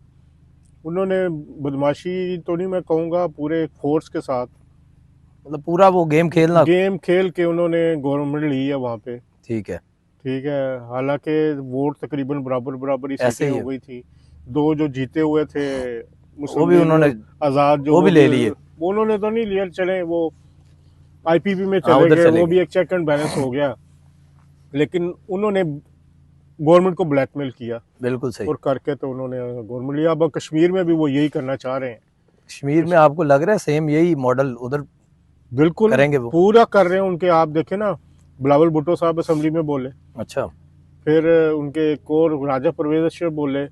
Speaker 1: उन्होंने बदमाशी तो नहीं मैं कहूँगा, पूरे फोर्स के साथ
Speaker 2: मतलब पूरा वो
Speaker 1: गेम खेल के उन्होंने गवर्नमेंट ली है वहाँ पे।
Speaker 2: ठीक है,
Speaker 1: ठीक है, हालांकि वोट तकरीबन बराबर बराबर ही
Speaker 2: ऐसे
Speaker 1: सीटें
Speaker 2: ही
Speaker 1: हो
Speaker 2: है।
Speaker 1: गई थी। दो जो जीते हुए थे
Speaker 2: वो
Speaker 1: मुस्लिम
Speaker 2: भी
Speaker 1: लीग
Speaker 2: उन्होंने,
Speaker 1: आज़ाद, जो
Speaker 2: वो भी ले लिए।
Speaker 1: वो उन्होंने तो नहीं लिया, चले वो आईपीपी में
Speaker 2: हाँ,
Speaker 1: चले
Speaker 2: उधर
Speaker 1: गए,
Speaker 2: चले
Speaker 1: वो
Speaker 2: गए।
Speaker 1: भी एक चेक एंड बैलेंस हो गया। लेकिन उन्होंने गवर्नमेंट को ब्लैकमेल किया
Speaker 2: बिल्कुल सही।
Speaker 1: और करके तो उन्होंने गवर्नमेंट लिया। अब कश्मीर में भी वो यही करना चाह रहे हैं।
Speaker 2: कश्मीर में आपको लग रहा है सेम यही मॉडल उधर
Speaker 1: बिल्कुल
Speaker 2: करेंगे वो?
Speaker 1: पूरा कर रहे हैं उनके। आप देखें ना, बिलावल भुट्टो साहब असेंबली में बोले,
Speaker 2: अच्छा,
Speaker 1: फिर उनके एक और राजा परवेज अशरफ बोले,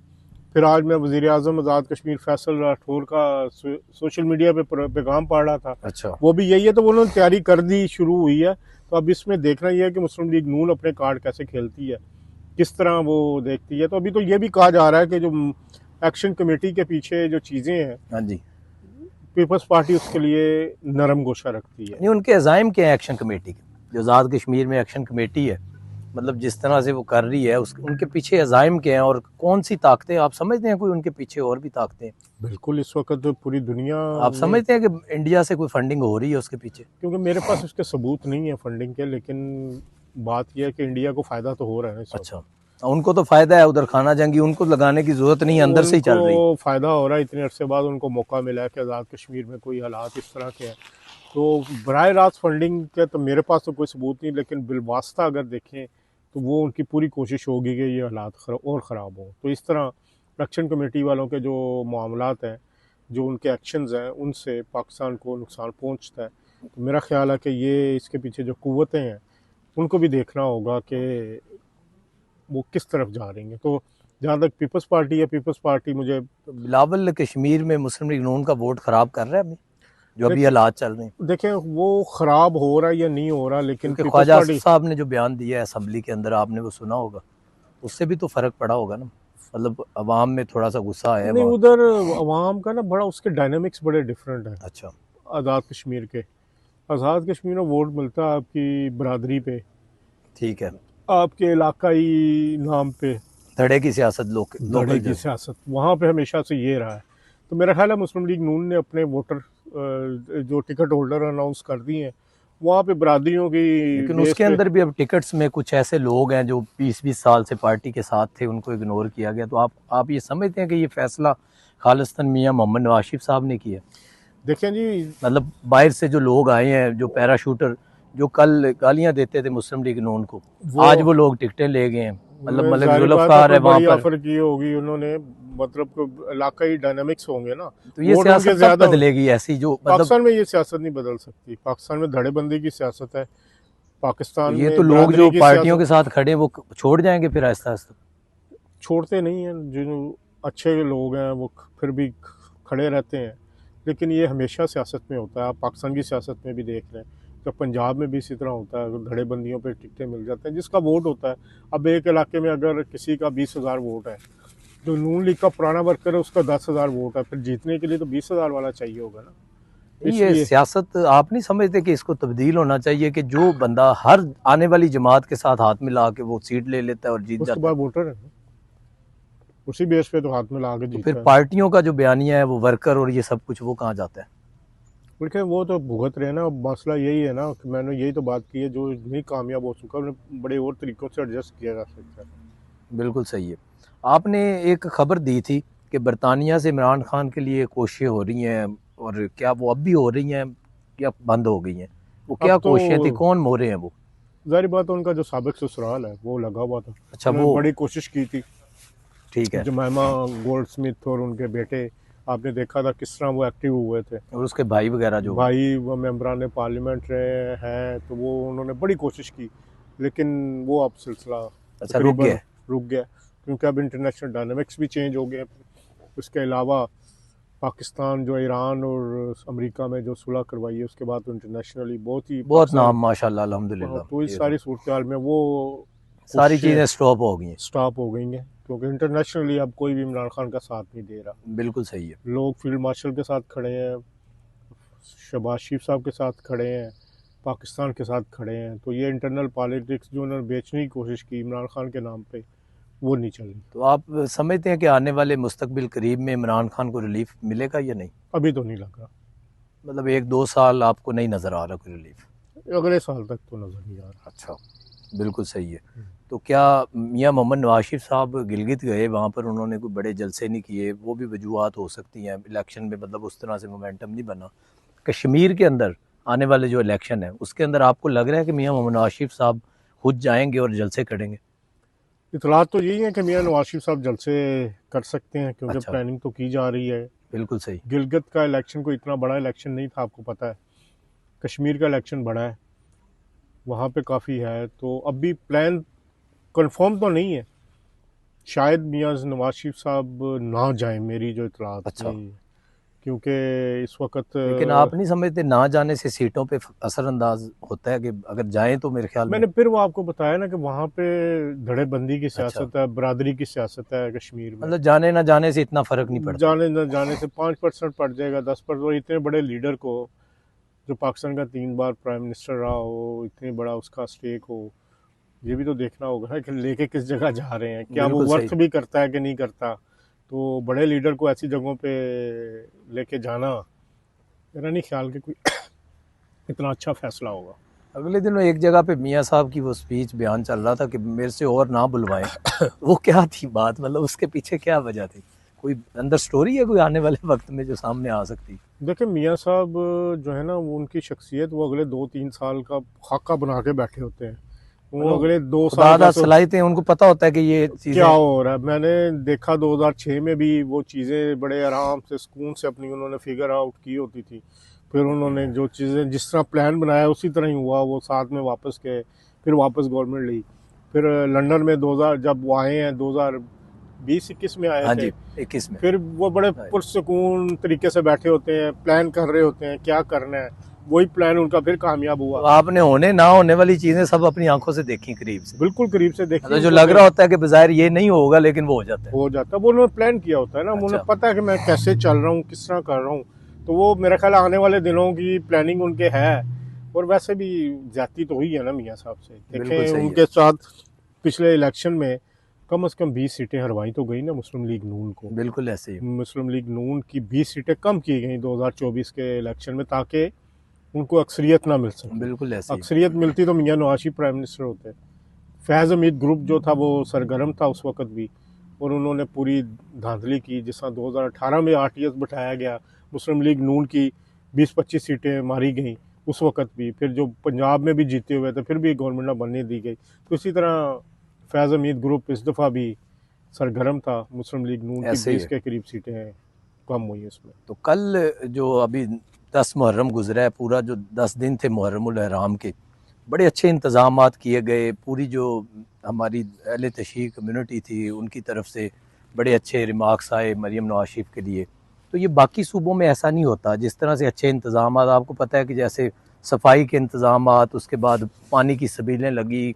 Speaker 1: फिर आज मैं वजीर आजम आज़ाद कश्मीर फैसल राठौर का सोशल मीडिया पे पैगाम पढ़ रहा था,
Speaker 2: अच्छा।
Speaker 1: वो भी यही है। तो वो उन्होंने तैयारी कर दी, शुरू हुई है। तो अब इसमें देखना ये है कि मुस्लिम लीग नून अपने कार्ड कैसे खेलती है, किस तरह वो देखती है। तो अभी तो ये भी कहा जा रहा है कि जो एक्शन कमेटी के पीछे जो चीज़ें हैं,
Speaker 2: हाँ जी।
Speaker 1: पीपल्स पार्टी उसके लिए नरम गोशा रखती है।
Speaker 2: नहीं, उनके अज़ाइम क्या है एक्शन कमेटी के? जो आज़ाद कश्मीर में एक्शन कमेटी है, मतलब जिस तरह से वो कर रही है, उनके पीछे अज़ाइम क्या हैं और कौन सी ताकतें आप समझते हैं? कोई उनके पीछे और भी ताकतें?
Speaker 1: बिल्कुल, इस वक्त तो पूरी दुनिया
Speaker 2: आप
Speaker 1: में,
Speaker 2: समझते हैं कि इंडिया से कोई फंडिंग हो रही है उसके पीछे?
Speaker 1: क्योंकि मेरे पास उसके सबूत नहीं है फंडिंग के, लेकिन बात यह है कि इंडिया को फ़ायदा तो हो रहा है इस वक्त।
Speaker 2: अच्छा, उनको तो फायदा है, उधर खाना जंगी उनको लगाने की जरूरत नहीं है, अंदर से ही
Speaker 1: उनको
Speaker 2: चल रही।
Speaker 1: फ़ायदा हो रहा है, इतने अरसे बाद उनको मौका मिला है कि आज़ाद कश्मीर में कोई हालात इस तरह के हैं। तो बराह रास्त फंडिंग के तो मेरे पास तो कोई सबूत नहीं, लेकिन बिलवास्ता अगर देखें तो वो उनकी पूरी कोशिश होगी कि ये हालात और ख़राब हों। तो इस तरह एक्शन कमेटी वालों के जो मामलात हैं, जो उनके एक्शंस हैं, उनसे पाकिस्तान को नुकसान पहुंचता है। तो मेरा ख्याल है कि ये इसके पीछे जो कुव्वतें हैं उनको भी देखना होगा कि वो किस तरफ जा रही हैं। तो जहाँ तक पीपल्स पार्टी है, पीपल्स पार्टी मुझे
Speaker 2: बिलावल कश्मीर में मुस्लिम लीग नून का वोट खराब कर रहा है अभी, जो अभी हालात चल रहे हैं?
Speaker 1: देखें वो ख़राब हो रहा है या नहीं हो रहा, लेकिन
Speaker 2: क्योंकि
Speaker 1: पीपल्स
Speaker 2: ख्वाजा
Speaker 1: पार्टी
Speaker 2: साहब ने जो बयान दिया है असेंबली के अंदर, आपने वो सुना होगा, उससे भी तो फर्क पड़ा होगा ना। मतलब अवाम में थोड़ा सा गुस्सा है
Speaker 1: नहीं,
Speaker 2: वहाँ।
Speaker 1: उधर अवाम का ना बड़ा उसके डायनामिक्स बड़े डिफरेंट हैं।
Speaker 2: अच्छा,
Speaker 1: आज़ाद कश्मीर के, आज़ाद कश्मीर में वोट मिलता है आपकी बरादरी पे,
Speaker 2: ठीक है।
Speaker 1: आपके इलाकाई नाम पे,
Speaker 2: धड़े की सियासत,
Speaker 1: धड़े
Speaker 2: लोकल
Speaker 1: की
Speaker 2: जो।
Speaker 1: सियासत वहाँ पे हमेशा से ये रहा है। तो मेरा ख्याल है मुस्लिम लीग नून ने अपने वोटर जो टिकट होल्डर अनाउंस कर दिए हैं, वहाँ पे बरादरियों की
Speaker 2: लेकिन
Speaker 1: बेस
Speaker 2: उसके
Speaker 1: पे।
Speaker 2: अंदर भी अब टिकट्स में कुछ ऐसे लोग हैं जो 20-20 साल से पार्टी के साथ थे, उनको इग्नोर किया गया। तो आप ये समझते हैं कि ये फैसला खालिस्तान मियां मोहम्मद नवाज शरीफ साहब ने किया?
Speaker 1: देखें जी,
Speaker 2: मतलब बाहर से जो लोग आए हैं, जो पैराशूटर, जो कल गालियां देते थे मुस्लिम लीग नून को,
Speaker 1: वो
Speaker 2: आज वो लोग टिकटें ले गए हैं। मतलब मलिक
Speaker 1: जाहिर बात है
Speaker 2: जुल्फकार
Speaker 1: कोई
Speaker 2: है वहाँ
Speaker 1: बड़ी
Speaker 2: पर।
Speaker 1: ऑफर की होगी उन्होंने, मतलब को इलाकाई डायनामिक्स होंगे ना।
Speaker 2: तो ये
Speaker 1: वोट उनके
Speaker 2: सियासत कब
Speaker 1: ज़्यादा होंगे।
Speaker 2: बदलेगी ऐसी जो, मतलब
Speaker 1: पाकिस्तान में ये सियासत नहीं बदल सकती। पाकिस्तान में धड़ेबंदी की सियासत है,
Speaker 2: तो
Speaker 1: पाकिस्तान
Speaker 2: ये तो
Speaker 1: में
Speaker 2: लोग
Speaker 1: बरादरी
Speaker 2: जो
Speaker 1: की
Speaker 2: पार्टियों
Speaker 1: सियासत।
Speaker 2: के साथ खड़े हैं वो छोड़ जाएंगे फिर आहिस्ता आहिस्ता?
Speaker 1: छोड़ते नहीं हैं, जो अच्छे लोग हैं वो फिर भी खड़े रहते हैं। लेकिन ये हमेशा सियासत में होता है, आप पाकिस्तान की सियासत में भी देख रहे हैं। तो पंजाब में भी इसी तरह होता है, धड़ेबंदियों पे टिकटें मिल जाते हैं जिसका वोट होता है। अब एक इलाके में अगर किसी का 20,000 वोट है, जो नून लीग का पुराना वर्कर है उसका 10,000 वोट है, फिर जीतने के लिए तो 20,000 वाला चाहिए होगा ना।
Speaker 2: ये
Speaker 1: इसलिए
Speaker 2: सियासत आप नहीं समझते कि इसको तब्दील होना चाहिए, कि जो बंदा हर आने वाली जमात के साथ हाथ मिला के वो सीट ले लेता है और जीत
Speaker 1: उसके
Speaker 2: जाता है?
Speaker 1: बाद वोटर है ना, उसी बेस पे तो हाथ में ला के
Speaker 2: तो फिर
Speaker 1: जीता है।
Speaker 2: पार्टियों का जो बयानिया है वो वर्कर और ये सब कुछ वो कहाँ जाता है?
Speaker 1: देखिए वो तो भुगत रहे हैं ना। मसला यही है ना कि मैंने यही तो बात की है, जो नहीं कामयाब हो चुका उन्हें बड़े और तरीक़ों से एडजस्ट किया जा सकता है।
Speaker 2: बिल्कुल सही है। आपने एक खबर दी थी कि बरतानिया से इमरान खान के लिए कोशिशें हो रही हैं, और क्या वो अब भी हो रही हैं या बंद हो गई हैं? वो
Speaker 1: अब
Speaker 2: क्या
Speaker 1: तो
Speaker 2: कोशिशें थी, कौन मोहरे हैं वो?
Speaker 1: ज़ाहिर बात है उनका जो साबिक ससुराल है वो लगा हुआ था।
Speaker 2: अच्छा,
Speaker 1: उन्होंने
Speaker 2: वो
Speaker 1: बड़ी कोशिश की थी।
Speaker 2: ठीक है।
Speaker 1: जमाइमा गोल्ड स्मिथ और उनके बेटे, आपने देखा था किस तरह वो एक्टिव हुए थे।
Speaker 2: और उसके भाई वगैरह जो?
Speaker 1: भाई वो मेंबरान पार्लियामेंट रहे हैं, तो वो उन्होंने बड़ी कोशिश की, लेकिन वो अब सिलसिला
Speaker 2: अच्छा, रुक
Speaker 1: तकरीबन
Speaker 2: गया।
Speaker 1: रुक गया, क्योंकि अब इंटरनेशनल डायनामिक्स भी चेंज हो गए। उसके अलावा पाकिस्तान जो ईरान और अमेरिका में जो सुलह करवाई है उसके बाद तो इंटरनेशनली बहुत ही
Speaker 2: बहुत
Speaker 1: पाकिस्तान,
Speaker 2: नाम माशाल्लाह अल्हम्दुलिल्लाह,
Speaker 1: तो इस
Speaker 2: ये तो
Speaker 1: सारी सूरत हाल में वो
Speaker 2: सारी
Speaker 1: कोशिशें
Speaker 2: चीज़ें स्टॉप हो गई हैं।
Speaker 1: स्टॉप हो गई हैं, क्योंकि इंटरनेशनली अब कोई भी इमरान खान का साथ नहीं दे रहा।
Speaker 2: बिल्कुल सही है।
Speaker 1: लोग फील्ड मार्शल के साथ खड़े हैं, शहबाज शरीफ साहब के साथ खड़े हैं, पाकिस्तान के साथ खड़े हैं, तो ये इंटरनल पॉलिटिक्स जो उन्होंने बेचने की कोशिश की इमरान खान के नाम पे, वो नहीं चल रही।
Speaker 2: तो आप समझते हैं कि आने वाले मुस्तकबिल करीब में इमरान खान को रिलीफ मिलेगा या नहीं?
Speaker 1: अभी तो नहीं लग रहा,
Speaker 2: मतलब 1-2 साल आपको नहीं नज़र आ रहा कोई रिलीफ?
Speaker 1: अगले साल तक तो नज़र नहीं आ रहा।
Speaker 2: अच्छा, बिल्कुल सही है। तो क्या मियां मोहम्मद नवाज शरीफ साहब गिलगित गए, वहाँ पर उन्होंने कोई बड़े जलसे नहीं किए, वो भी वजूहत हो सकती हैं इलेक्शन में, मतलब उस तरह से मोमेंटम नहीं बना? कश्मीर के अंदर आने वाले जो इलेक्शन है उसके अंदर आपको लग रहा है कि मियां मोहम्मद नवाज शरीफ साहब खुद जाएंगे और जलसे करेंगे?
Speaker 1: इतलात तो यही है कि मियां नवाज शरीफ साहब जलसे कर सकते हैं, क्योंकि
Speaker 2: अच्छा,
Speaker 1: प्लानिंग तो की जा रही है।
Speaker 2: बिल्कुल सही।
Speaker 1: गिलगित का इलेक्शन कोई इतना बड़ा इलेक्शन नहीं था, आपको पता है। कश्मीर का इलेक्शन बड़ा है, वहाँ पे काफ़ी है, तो अब भी प्लान कंफर्म तो नहीं है। शायद मियां नवाज शरीफ साहब ना जाएं, मेरी जो इतलात
Speaker 2: अच्छा,
Speaker 1: नहीं है, क्योंकि इस वक्त
Speaker 2: लेकिन आप नहीं समझते ना जाने से सीटों पे असरअंदाज होता है कि अगर जाएं तो मेरे ख्याल में?
Speaker 1: मैंने फिर वो आपको बताया ना कि वहाँ पे धड़ेबंदी की
Speaker 2: अच्छा,
Speaker 1: सियासत है, बरादरी की सियासत है कश्मीर में।
Speaker 2: मतलब जाने ना जाने से इतना फर्क नहीं पड़ता।
Speaker 1: जाने न जाने से 5% पड़ जाएगा, 10%, और इतने बड़े लीडर को, जो पाकिस्तान का 3 बार प्राइम मिनिस्टर रहा हो, इतनी बड़ा उसका स्टेक हो, ये भी तो देखना होगा ना कि लेके किस जगह जा रहे हैं, क्या वो
Speaker 2: बिल्कुल सही।
Speaker 1: वर्थ भी करता है कि नहीं करता। तो बड़े लीडर को ऐसी जगहों पे लेके जाना, मेरा नहीं ख्याल कि कोई इतना अच्छा फैसला होगा।
Speaker 2: अगले दिन एक जगह पे मियाँ साहब की वो स्पीच बयान चल रहा था कि मेरे से और ना बुलवाएं। वो क्या थी बात, मतलब उसके पीछे क्या वजह थी? कोई अंदर स्टोरी है कोई आने वाले वक्त में जो सामने आ सकती?
Speaker 1: देखिए मियाँ साहब जो है ना, वो उनकी शख्सियत, वो अगले 2-3 साल का खाका बना के बैठे होते हैं। वो
Speaker 2: मतलब
Speaker 1: अगले 2 साल का
Speaker 2: खुदादा
Speaker 1: तो
Speaker 2: सलाहितें उनको पता होता है कि ये
Speaker 1: क्या
Speaker 2: चीज़ें।
Speaker 1: हो रहा है। मैंने देखा 2006 में भी वो चीज़ें बड़े आराम से सुकून से अपनी उन्होंने फिगर आउट की होती थी। फिर उन्होंने जो चीज़ें जिस तरह प्लान बनाया उसी तरह ही हुआ, वो साथ में वापस गए, फिर वापस गवर्नमेंट ली। फिर लंदन में 2000 जब वो आए हैं, 2020-21 में आए
Speaker 2: हाँ
Speaker 1: थे,
Speaker 2: जी, 21 में।
Speaker 1: फिर वो बड़े
Speaker 2: हाँ,
Speaker 1: पुरसुकून तरीके से बैठे होते हैं, प्लान कर रहे होते हैं क्या करना है। वही प्लान उनका फिर कामयाब
Speaker 2: तो
Speaker 1: हुआ।
Speaker 2: आपने होने ना होने वाली चीज़ें सब अपनी आंखों से देखी करीब से,
Speaker 1: बिल्कुल करीब से देखिए
Speaker 2: मतलब जो
Speaker 1: उनको
Speaker 2: लग रहा होता है कि बाज़ाहिर ये नहीं होगा लेकिन वो हो जाता है।
Speaker 1: हो जाता है। वो उन्होंने प्लान किया होता है ना, उन्हें
Speaker 2: अच्छा,
Speaker 1: पता है कि मैं कैसे चल रहा हूँ, किस तरह कर रहा हूँ। तो वो मेरा ख्याल आने वाले दिनों की प्लानिंग उनके है। और वैसे भी ज्यादती तो हुई है ना मियाँ साहब से,
Speaker 2: बिल्कुल
Speaker 1: देखें
Speaker 2: सही है।
Speaker 1: उनके साथ पिछले इलेक्शन में कम से कम 20 सीटें हरवाई तो गई ना मुस्लिम लीग नून को।
Speaker 2: बिल्कुल ऐसे ही।
Speaker 1: मुस्लिम लीग नून की 20 सीटें कम की गई 2024 के इलेक्शन में, ताकि उनको अक्सरियत ना मिल सके।
Speaker 2: बिल्कुल ऐसे ही।
Speaker 1: अक्सरियत मिलती तो मियाँ नवाज शरीफ प्राइम मिनिस्टर होते। फैज़ हमीद ग्रुप जो था वो सरगर्म था उस वक्त भी, और उन्होंने पूरी धांधली की। जिस तरह 2018 में RTS बिठाया गया, मुस्लिम लीग नून की 20-25 सीटें मारी गई उस वक्त भी, फिर जो पंजाब में भी जीते हुए थे फिर भी गवर्नमेंट ना बनने दी गई। तो इसी तरह फैज़ हमीद ग्रुप इस दफ़ा भी सरगर्म था, मुस्लिम लीग नून की
Speaker 2: ऐसे ही
Speaker 1: 20
Speaker 2: है।
Speaker 1: के करीब सीटें कम हुई इसमें।
Speaker 2: तो कल जो अभी 10 मुहर्रम गुजरा है, पूरा जो 10 दिन थे मुहर्रमुल एहराम के, बड़े अच्छे इंतज़ामात किए गए। पूरी जो हमारी अहले तशरीह कम्युनिटी थी उनकी तरफ से बड़े अच्छे रिमार्क्स आए मरीम नवाज शरीफ के लिए। तो ये बाकी सूबों में ऐसा नहीं होता जिस तरह से अच्छे इंतज़ामात, आपको पता है कि जैसे सफाई के इंतज़ामात, उसके बाद पानी की सबीलें लगी,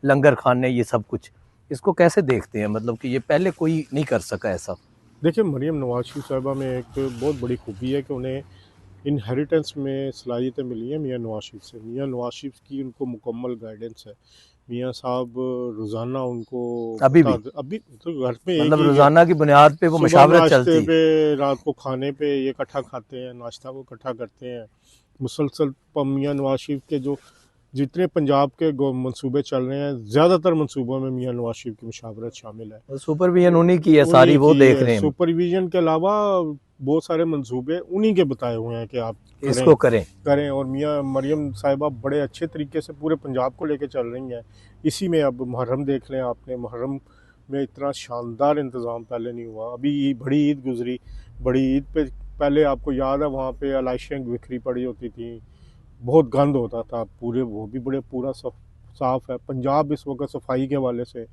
Speaker 2: लंगर खाने, ये सब कुछ, इसको कैसे देखते हैं? मतलब कि ये पहले कोई नहीं कर सका ऐसा।
Speaker 1: देखिए मरीम नवाज शरीफ साहबा में एक बहुत बड़ी खूबी है कि उन्हें इनहेरिटेंस में सलाहियतें मिली हैं मियाँ नवाज शरीफ से। मियाँ नवाज शरीफ की उनको मुकम्मल गाइडेंस है। मियाँ साहब रोज़ाना उनको
Speaker 2: अभी भी
Speaker 1: अभी तो घर में एक
Speaker 2: मतलब
Speaker 1: ही
Speaker 2: रोजाना की बुनियाद पे वो
Speaker 1: सुबह
Speaker 2: मशावरत
Speaker 1: नाश्ते
Speaker 2: चलती है।
Speaker 1: पे, रात को खाने पे ये इकट्ठा खाते हैं, नाश्ता को इकट्ठा करते हैं मुसलसल। मियाँ नवाज शरीफ के जो जितने पंजाब के मंसूबे चल रहे हैं, ज़्यादातर मंसूबों में मियाँ नवाज शरीफ की मशावरत शामिल है।
Speaker 2: और सुपरविजन उन्हीं की है सारी,
Speaker 1: उन्हीं
Speaker 2: वो
Speaker 1: की
Speaker 2: देख
Speaker 1: है।
Speaker 2: रहे हैं
Speaker 1: सुपरविजन के अलावा बहुत सारे मंसूबे उन्हीं के बताए हुए हैं कि आप करें
Speaker 2: इसको करें।
Speaker 1: करें। और मियाँ मरियम साहिबा बड़े अच्छे तरीके से पूरे पंजाब को लेके चल रही हैं। इसी में अब मुहर्रम देख लें आपने, मुहर्रम में इतना शानदार इंतज़ाम पहले नहीं हुआ। अभी बड़ी ईद गुजरी, बड़ी ईद पे पहले आपको याद है वहाँ पे आलाइशें बिखरी पड़ी होती थी, बहुत गंद होता था पूरे, वो भी बड़े पूरा साफ है। पंजाब इस वक्त सफाई के हवाले से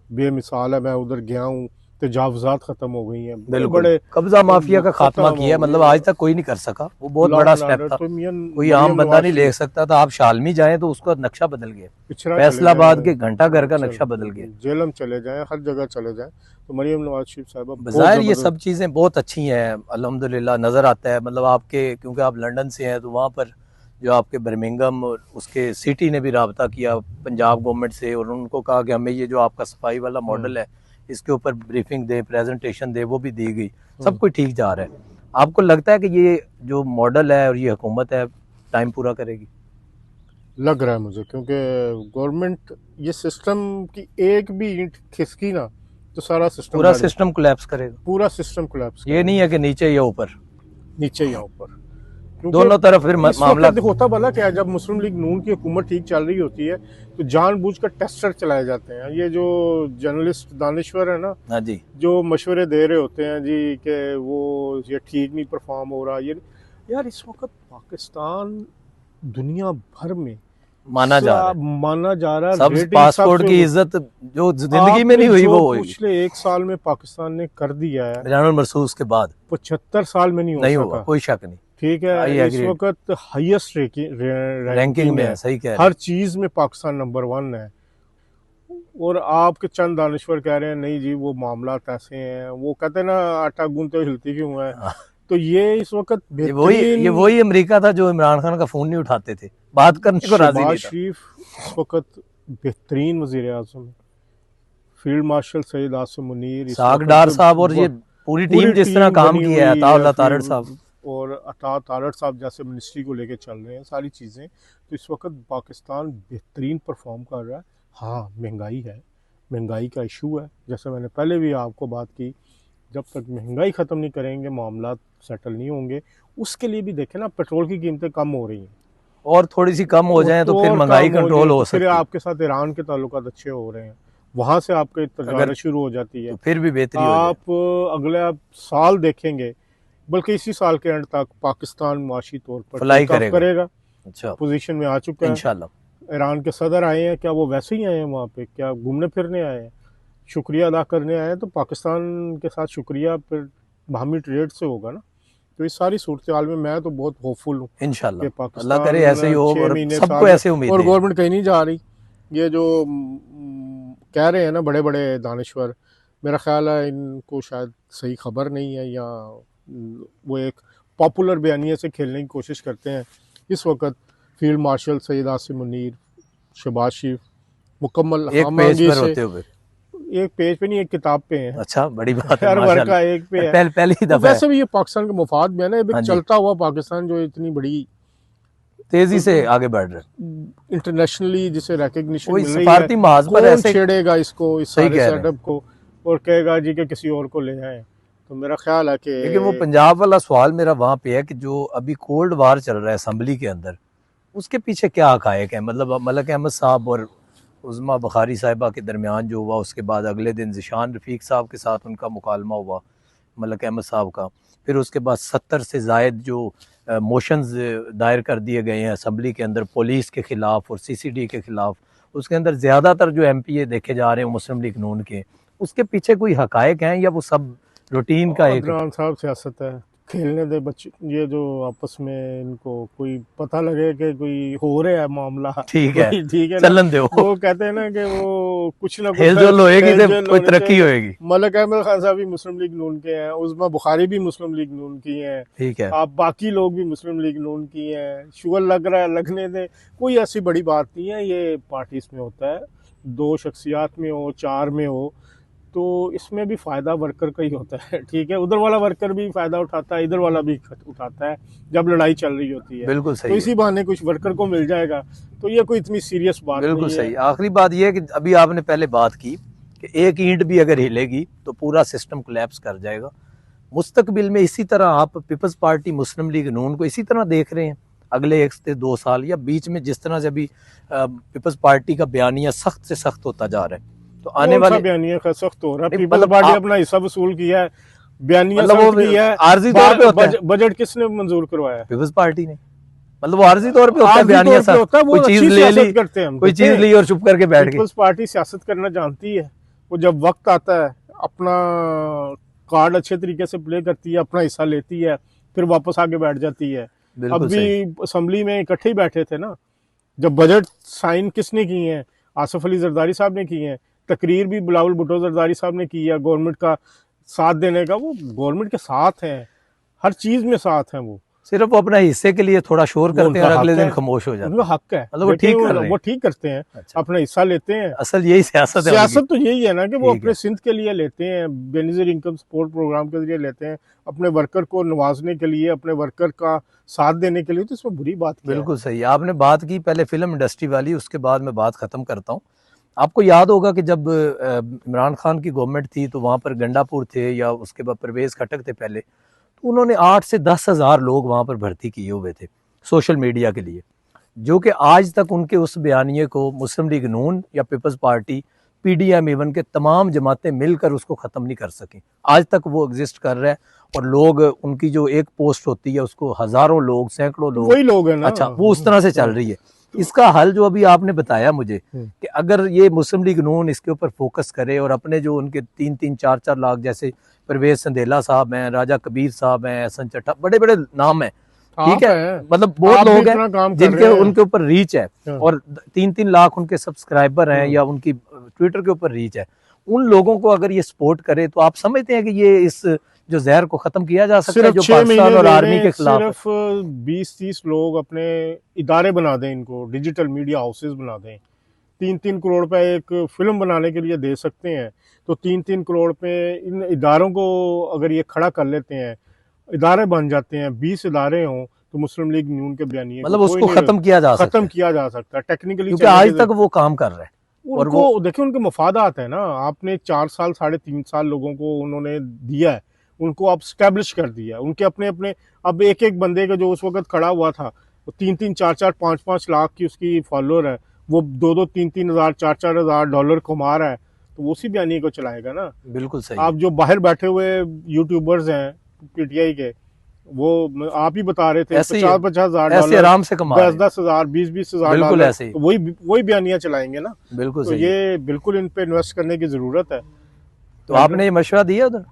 Speaker 1: बेमिसाल है। मैं उधर गया हूँ, तजावुज़ात ख़त्म हो गई हैं,
Speaker 2: बिल्कुल
Speaker 1: बड़े
Speaker 2: कब्जा माफिया का खात्मा
Speaker 1: खत्म
Speaker 2: किया,
Speaker 1: हो
Speaker 2: मतलब
Speaker 1: गए।
Speaker 2: आज तक कोई नहीं कर सका, वो बहुत
Speaker 1: लॉ
Speaker 2: बड़ा
Speaker 1: एंड
Speaker 2: स्टेप
Speaker 1: ऑर्डर
Speaker 2: था,
Speaker 1: तो
Speaker 2: कोई आम
Speaker 1: मरियम
Speaker 2: बंदा
Speaker 1: नवाज
Speaker 2: नहीं ले
Speaker 1: शरीफ
Speaker 2: सकता था। आप शालमी जाएं तो उसका नक्शा बदल गया,
Speaker 1: पिछड़ा चले
Speaker 2: फैसलाबाद
Speaker 1: जाएं,
Speaker 2: के घंटा घर का नक्शा बदल गया।
Speaker 1: जेलम चले जाएं, हर जगह चले जाएं, तो मरियम नवाज शरीफ साहिबा बहुत
Speaker 2: बज़ाहिर ये
Speaker 1: ज़बरदस्त।
Speaker 2: सब चीज़ें बहुत अच्छी हैं, अल्हम्दुलिल्लाह नज़र आता है। मतलब आपके, क्योंकि आप लंदन से हैं, तो वहाँ पर जो आपके बर्मिंघम और उसके सिटी ने भी रब्ता किया पंजाब गवर्नमेंट से, और उनको कहा कि हमें ये जो आपका सफाई वाला मॉडल है इसके ऊपर ब्रीफिंग दे, प्रेजेंटेशन दे, वो भी दी गई। सब कुछ ठीक जा रहा है। आपको लगता है कि ये जो मॉडल है और ये हुकूमत है टाइम पूरा करेगी?
Speaker 1: लग रहा है मुझे, क्योंकि गवर्नमेंट ये सिस्टम की एक भी ईंट खिसकी ना तो सारा सिस्टम
Speaker 2: पूरा
Speaker 1: बैठ जाए,
Speaker 2: सिस्टम कोलैप्स करेगा।
Speaker 1: पूरा सिस्टम कोलैप्स
Speaker 2: ये नहीं है कि नीचे या ऊपर,
Speaker 1: नीचे या ऊपर। क्योंकि
Speaker 2: दोनों तरफ फिर
Speaker 1: इस
Speaker 2: मामला।
Speaker 1: वक्त होता भला क्या है, जब मुस्लिम लीग नून की हुकूमत ठीक चल रही होती है तो जानबूझकर टेस्टर चलाए जाते हैं। ये जो जर्नलिस्ट दानिश्वर है ना,
Speaker 2: हाँ जी,
Speaker 1: जो मशवरे दे रहे होते हैं जी कि वो ये ठीक नहीं परफॉर्म हो रहा, ये यार इस वक्त पाकिस्तान दुनिया भर में
Speaker 2: माना जा रहा है।
Speaker 1: माना जा रहा है।
Speaker 2: सब
Speaker 1: रेटिंग
Speaker 2: पासपोर्ट
Speaker 1: सबसे
Speaker 2: की इज्जत जो जिंदगी में नहीं
Speaker 1: आपने
Speaker 2: हुई
Speaker 1: जो
Speaker 2: वो होगी।
Speaker 1: पिछले एक साल में पाकिस्तान ने कर दिया है,
Speaker 2: मिलानुल मरसूस के बाद
Speaker 1: 75 साल में नहीं
Speaker 2: नहीं
Speaker 1: हो
Speaker 2: हुआ,
Speaker 1: सका।
Speaker 2: कोई शक नहीं।
Speaker 1: ठीक
Speaker 2: आई
Speaker 1: है, इस
Speaker 2: एग्री,
Speaker 1: वक्त हाईएस्ट
Speaker 2: रैंकिंग में
Speaker 1: है,
Speaker 2: है, सही कह रहे
Speaker 1: हर
Speaker 2: हैं।
Speaker 1: चीज में पाकिस्तान नंबर 1 है। और आपके चंद दानिश्वर कह रहे हैं नहीं जी वो मामला ऐसे हैं, वो कहते हैं ना आटा गूंदते हुए हिलती क्यों है।
Speaker 2: हाँ,
Speaker 1: तो ये इस वक्त
Speaker 2: ये
Speaker 1: बेहतरीन
Speaker 2: वही अमेरिका था जो इमरान खान का फोन नहीं उठाते थे, बात करने को राजी
Speaker 1: शहबाज
Speaker 2: नहीं था।
Speaker 1: शरीफ इस वक्त बेहतरीन वजीर आजम, फील्ड मार्शल सईद आसिम मुनीर इस
Speaker 2: साग
Speaker 1: वक्त
Speaker 2: डार साहब और ये पूरी टीम जिस तरह
Speaker 1: टीम
Speaker 2: काम
Speaker 1: बनी
Speaker 2: किया है,
Speaker 1: हुई
Speaker 2: अताउल्लाह
Speaker 1: है,
Speaker 2: तारड़ साहब
Speaker 1: और अता तारड़ साहब जैसे मिनिस्ट्री को लेके चल रहे हैं सारी चीज़ें, तो इस वक्त पाकिस्तान बेहतरीन परफॉर्म कर रहा है। हाँ महंगाई है, महंगाई का इशू है, जैसे मैंने पहले भी आपको बात की, जब तक महंगाई ख़त्म नहीं करेंगे मामला सेटल नहीं होंगे। उसके लिए भी देखें ना, पेट्रोल की कीमतें कम हो रही हैं,
Speaker 2: और थोड़ी सी कम हो जाए तो फिर
Speaker 1: और
Speaker 2: महंगाई
Speaker 1: कम हो
Speaker 2: कंट्रोल
Speaker 1: जाए
Speaker 2: हो
Speaker 1: तो फिर
Speaker 2: सकती है,
Speaker 1: आपके साथ ईरान के ताल्लुकात अच्छे हो रहे हैं, वहाँ से आपके तजारत
Speaker 2: अगर
Speaker 1: शुरू हो जाती है,
Speaker 2: तो फिर भी बेहतरी हो जाए।
Speaker 1: आप अगले साल देखेंगे, बल्कि इसी साल के एंड तक पाकिस्तान माशी तौर पर
Speaker 2: फ्लाई
Speaker 1: टेक ऑफ करेगा,
Speaker 2: अच्छा,
Speaker 1: पोजीशन में आ चुका है।
Speaker 2: इंशाल्लाह।
Speaker 1: ईरान के सदर आए हैं, क्या वो वैसे ही आए हैं वहाँ पे, क्या घूमने फिरने आए हैं, शुक्रिया अदा करने आए हैं? तो पाकिस्तान के साथ शुक्रिया फिर बाहमी ट्रेड से होगा ना। तो इस सारी सूरत हाल में मैं तो बहुत होपफुल हूँ
Speaker 2: इंशाल्लाह,
Speaker 1: कि
Speaker 2: अल्लाह करे ऐसे ही हो,
Speaker 1: 6
Speaker 2: और
Speaker 1: महीने
Speaker 2: सबको
Speaker 1: साल
Speaker 2: ऐसे उम्मीद
Speaker 1: और
Speaker 2: है।
Speaker 1: गवर्नमेंट कहीं नहीं जा रही। ये जो कह रहे हैं ना बड़े बड़े दानिश्वर, मेरा ख्याल है इनको शायद सही खबर नहीं है, या वो एक पॉपुलर बयानिया से खेलने की कोशिश करते हैं। इस वक्त फील्ड मार्शल सईद आसिम मुनीर, शहबाज शरीफ मुकम्मल
Speaker 2: एक पेज पर होते हुए,
Speaker 1: एक पेज पे नहीं एक किताब पे हैं।
Speaker 2: अच्छा, बड़ी बात है
Speaker 1: हर वर्ग का
Speaker 2: माशाल्लाह।
Speaker 1: एक पे है।
Speaker 2: पहली
Speaker 1: तो
Speaker 2: दफा
Speaker 1: वैसे भी ये पाकिस्तान के मुफाद में है ना,
Speaker 2: हाँ
Speaker 1: एक
Speaker 2: जी,
Speaker 1: चलता हुआ पाकिस्तान जो इतनी बड़ी
Speaker 2: तेजी से आगे बढ़ रहे हैं,
Speaker 1: इंटरनेशनली जिसे रिकग्निशन
Speaker 2: कोई
Speaker 1: मिल रही है,
Speaker 2: सफारती महाज पर
Speaker 1: कौन
Speaker 2: ऐसे
Speaker 1: छेड़ेगा इसको, इस
Speaker 2: सही
Speaker 1: सारे
Speaker 2: कह रहे हैं।
Speaker 1: सेटअप को, और कहेगा जी कि किसी और को ले आए। तो मेरा ख्याल है कि
Speaker 2: लेकिन वो पंजाब वाला सवाल मेरा वहाँ पे है कि जो अभी कोल्ड वार चल रहा है असम्बली के अंदर, उसके पीछे क्या हकायक है? मतलब मलक अहमद साहब और उज़मा बुखारी साहिबा के दरमियान जो हुआ, उसके बाद अगले दिन ज़िशान रफ़ीक साहब के साथ उनका मुकालमा हुआ मलक अहमद साहब का, फिर उसके बाद 70 से ज़ायद जो मोशंस दायर कर दिए गए हैं असम्बली के अंदर पुलिस के ख़िलाफ़ और CCD के ख़िलाफ़, उसके अंदर ज़्यादातर जो MPA देखे जा रहे हैं मुस्लिम लीग नून के, उसके पीछे कोई हकायक हैं या वो सब रूटीन का एक?
Speaker 1: अदनान साहब सियासत है, खेलने दे बच्चे, ये जो आपस में इनको कोई पता लगे कि कोई हो रहा है मामला,
Speaker 2: ठीक है,
Speaker 1: ठीक है ना,
Speaker 2: चलन दो,
Speaker 1: वो कहते हैं ना कि वो कुछ ना कुछ
Speaker 2: हेलजोल होएगी तो
Speaker 1: हेलजोल
Speaker 2: कोई
Speaker 1: होने
Speaker 2: तरक्की
Speaker 1: से।
Speaker 2: होएगी।
Speaker 1: मलक अहमद खान साहब भी मुस्लिम लीग नून के हैं, उज़मा बुखारी भी मुस्लिम लीग नून की हैं,
Speaker 2: ठीक है,
Speaker 1: आप बाकी लोग भी मुस्लिम लीग नून की हैं, शुगर लग रहा है लगने दे, कोई ऐसी बड़ी बात नहीं है। ये पार्टीज में होता है, 2 शख्सियात में हो 4 में हो, तो इसमें भी फ़ायदा वर्कर का ही होता है। ठीक है, उधर वाला वर्कर भी फ़ायदा उठाता है, इधर वाला भी उठाता है जब लड़ाई चल रही होती है।
Speaker 2: बिल्कुल
Speaker 1: तो
Speaker 2: सही
Speaker 1: इसी बहाने कुछ वर्कर को मिल जाएगा, तो ये कोई इतनी सीरियस बात
Speaker 2: बिल्कुल
Speaker 1: नहीं
Speaker 2: सही।
Speaker 1: है।
Speaker 2: आखिरी बात यह है कि अभी आपने पहले बात की कि एक ईंट भी अगर हिलेगी तो पूरा सिस्टम कोलैप्स कर जाएगा। मुस्तकबिल में इसी तरह आप पीपल्स पार्टी मुस्लिम लीग नून को इसी तरह देख रहे हैं अगले 1 से 2 साल, या बीच में जिस तरह से अभी पीपल्स पार्टी का बयानिया सख्त से सख्त होता जा रहा है, तो आने वाले
Speaker 1: बयानिया का सख्त हो रहा है,
Speaker 2: नहीं,
Speaker 1: पीपल्स
Speaker 2: मतलब
Speaker 1: पार्टी अपना हिस्सा वसूल किया है, बयानिया
Speaker 2: मतलब
Speaker 1: सख्त
Speaker 2: वो
Speaker 1: किया है,
Speaker 2: आर्जी तौर पे होता है,
Speaker 1: बजट किसने मंजूर करवाया?
Speaker 2: पीपल्स पार्टी ने, मतलब वो आर्जी तौर पे होता है,
Speaker 1: आर्जी
Speaker 2: बयानिया
Speaker 1: तौर पे होता है, वो
Speaker 2: कोई चीज
Speaker 1: अच्छी
Speaker 2: ले
Speaker 1: सियासत
Speaker 2: ली,
Speaker 1: करते हैं हम,
Speaker 2: कोई
Speaker 1: देखते
Speaker 2: चीज
Speaker 1: हैं।
Speaker 2: ली और चुप करके बैठ गए।
Speaker 1: पीपल्स पार्टी सियासत करना जानती है, वो जब वक्त आता है अपना कार्ड अच्छे तरीके से प्ले करती है, अपना हिस्सा लेती है, फिर वापस आके बैठ जाती है। अब
Speaker 2: बिल्कुल
Speaker 1: भी
Speaker 2: सही।
Speaker 1: असेंबली में इकट्ठे ही बैठे थे ना, जब बजट साइन किसने किए हैं, आसिफ अली जरदारी साहब ने किए हैं, तकरीर भी बिलावल भुट्टो जरदारी साहब ने की है, गवर्नमेंट का साथ देने का, वो गवर्नमेंट के साथ हैं, हर चीज में साथ हैं। वो
Speaker 2: सिर्फ वो अपने हिस्से के लिए थोड़ा शोर
Speaker 1: वो
Speaker 2: करते हैं
Speaker 1: उनका
Speaker 2: और अगले
Speaker 1: हक
Speaker 2: दिन
Speaker 1: है,
Speaker 2: खामोश हो जाते
Speaker 1: उनका
Speaker 2: हैं।
Speaker 1: हक है,
Speaker 2: मतलब वो
Speaker 1: देखिए
Speaker 2: ठीक कर रहे
Speaker 1: वो
Speaker 2: हैं।
Speaker 1: ठीक करते हैं,
Speaker 2: अच्छा,
Speaker 1: अपना हिस्सा लेते हैं।
Speaker 2: असल यही सियासत है उनकी।
Speaker 1: सियासत तो यही है ना कि वो
Speaker 2: ठीक
Speaker 1: अपने
Speaker 2: है।
Speaker 1: सिंध के लिए लेते हैं, बेनिजर इनकम सपोर्ट प्रोग्राम के जरिए लेते हैं, अपने वर्कर को नवाजने के लिए, अपने वर्कर का साथ देने के लिए, तो इसमें बुरी बात क्या है?
Speaker 2: बिल्कुल सही। आपने बात की पहले फिल्म इंडस्ट्री वाली, उसके बाद मैं बात खत्म करता हूँ। आपको याद होगा कि जब इमरान खान की गवर्नमेंट थी तो वहाँ पर गंडापुर थे या उसके बाद परवेज खटक थे पहले, तो उन्होंने 8 से 10 हज़ार लोग वहाँ पर भर्ती किए हुए थे सोशल मीडिया के लिए, जो कि आज तक उनके उस बयानिए को मुस्लिम लीग नून या पीपल्स पार्टी, पीडीएम इवन के तमाम जमातें मिलकर उसको ख़त्म नहीं कर सकी। आज तक वो एग्जिस्ट कर रहा है और लोग, उनकी जो एक पोस्ट होती है उसको हज़ारों लोग, सैकड़ों
Speaker 1: तो
Speaker 2: लोग,
Speaker 1: वही लोग हैं ना।
Speaker 2: अच्छा, वो उस तरह से चल रही है। इसका हल जो अभी आपने बताया मुझे कि अगर ये मुस्लिम लीग नून इसके ऊपर फोकस करे और अपने जो उनके 3-3, 4-4 लाख, जैसे परवेज संदेला साहब हैं, राजा कबीर साहब हैं, हसन चट्टा, बड़े बड़े नाम हैं, ठीक है, मतलब बहुत लोग हैं जिनके उनके ऊपर रीच है और 3-3 लाख उनके सब्सक्राइबर हैं या उनकी ट्विटर के ऊपर रीच है, उन लोगों को अगर ये सपोर्ट करे तो आप समझते हैं कि ये इस जो जहर को खत्म किया जा सकता है जो पाकिस्तान और आर्मी के खिलाफ।
Speaker 1: सिर्फ 20-30 लोग अपने इदारे बना दें, इनको डिजिटल मीडिया हाउसेस बना दें, 3-3 करोड़ पे एक फिल्म बनाने के लिए दे सकते हैं, तो 3-3 करोड़ पे इन इदारों को अगर ये खड़ा कर लेते हैं, इदारे बन जाते हैं, 20 इदारे हों, तो मुस्लिम लीग नून के बयानिए
Speaker 2: मतलब उसको खत्म किया जा सकता है,
Speaker 1: खत्म किया जा सकता है टेक्निकली,
Speaker 2: क्योंकि आज तक वो काम कर रहे हैं। और
Speaker 1: वो देखिए उनके मफादात है ना, आपने 4 साल 3.5 साल लोगों को उन्होंने दिया है, उनको आप स्टैब्लिश कर दिया, उनके अपने अपने, अब एक एक बंदे का जो उस वक्त खड़ा हुआ था, 3-3, 4-4, 5-5 लाख की उसकी फॉलोअर है, वो 2-2, 3-3 हज़ार, 4-4 हज़ार डॉलर कमा रहा है, तो वो उसी बयानी को चलाएगा ना।
Speaker 2: बिल्कुल सही।
Speaker 1: आप जो बाहर बैठे हुए यूट्यूबर्स हैं पीटीआई के, वो आप ही बता रहे थे 50-50 हज़ार डॉलर
Speaker 2: आराम से कमा
Speaker 1: 10-10 हज़ार, 20-20 हज़ार डॉलर,
Speaker 2: ऐसे ही।
Speaker 1: तो वही बयानियां चलाएंगे ना।
Speaker 2: बिल्कुल
Speaker 1: तो
Speaker 2: सही।
Speaker 1: ये बिल्कुल इन पे इन्वेस्ट करने की जरूरत है।
Speaker 2: तो आपने ये मशवरा दिया उधर?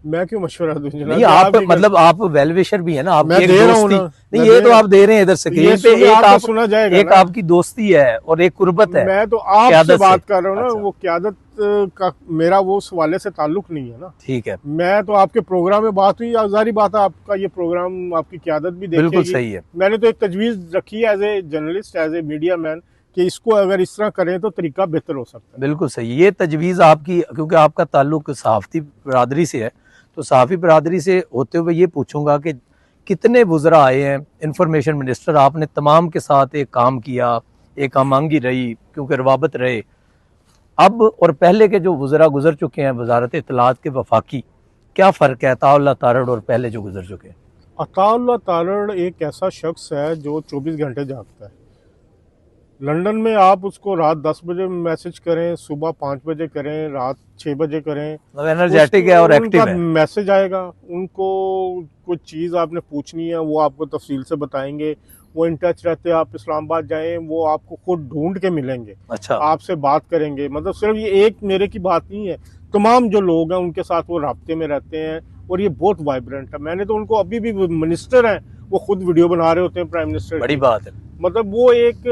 Speaker 1: मैं क्यों मशवरा दूं जनाब?
Speaker 2: नहीं, आप मतलब आप वेलविशर भी है ना, आपकी एक दोस्ती नहीं, ये तो आप दे रहे हैं इधर से,
Speaker 1: ये
Speaker 2: पे एक आप
Speaker 1: सुना जाएगा,
Speaker 2: एक आपकी दोस्ती है और एक कुर्बत है।
Speaker 1: मैं तो आपसे बात कर रहा हूँ ना,
Speaker 2: अच्छा।
Speaker 1: वो क़यादत का मेरा वो उस वाले से ताल्लुक नहीं है ना।
Speaker 2: ठीक है,
Speaker 1: मैं तो आपके प्रोग्राम में बात हुई, जारी बात है आपका ये प्रोग्राम आपकी क़यादत भी देखेगी।
Speaker 2: बिल्कुल सही है।
Speaker 1: मैंने तो एक तजवीज़ रखी है as a journalist, as a media man, कि इसको अगर इस तरह करें तो तरीका बेहतर हो सकता है।
Speaker 2: बिल्कुल सही, ये तजवीज़ आपकी, क्योंकि आपका ताल्लुक सहाफ़ती बरादरी से है, तो सहाफ़ी बरादरी से होते हुए ये पूछूंगा कि कितने वुज़रा आए हैं, इंफॉर्मेशन मिनिस्टर आपने तमाम के साथ एक काम किया, एक हमांगी रही, क्योंकि रवाबत रहे, अब और पहले के जो वुज़रा गुजर चुके हैं वजारत इत्तलात के वफाकी, क्या फ़र्क है अताउल्लाह तारड़ और पहले जो गुजर चुके हैं?
Speaker 1: अताउल्लाह तारड़ एक ऐसा शख्स है जो 24 घंटे जागता है। लंदन में आप उसको रात 10 बजे मैसेज करें, सुबह 5 बजे करें, रात 6 बजे करें,
Speaker 2: एनर्जेटिक है और एक्टिव है,
Speaker 1: मैसेज आएगा। उनको कुछ चीज़ आपने पूछनी है वो आपको तफसील से बताएंगे, वो इन टच रहते हैं। आप इस्लामाबाद जाएं, वो आपको खुद ढूंढ के मिलेंगे,
Speaker 2: अच्छा,
Speaker 1: आपसे बात करेंगे। मतलब सिर्फ ये एक मेरे की बात नहीं है, तमाम जो लोग हैं उनके साथ वो राब्ते में रहते हैं और ये बहुत वाइब्रेंट है। मैंने तो उनको, अभी भी मिनिस्टर हैं वो खुद वीडियो बना रहे होते हैं प्राइम मिनिस्टर,
Speaker 2: बड़ी बात है।
Speaker 1: मतलब वो एक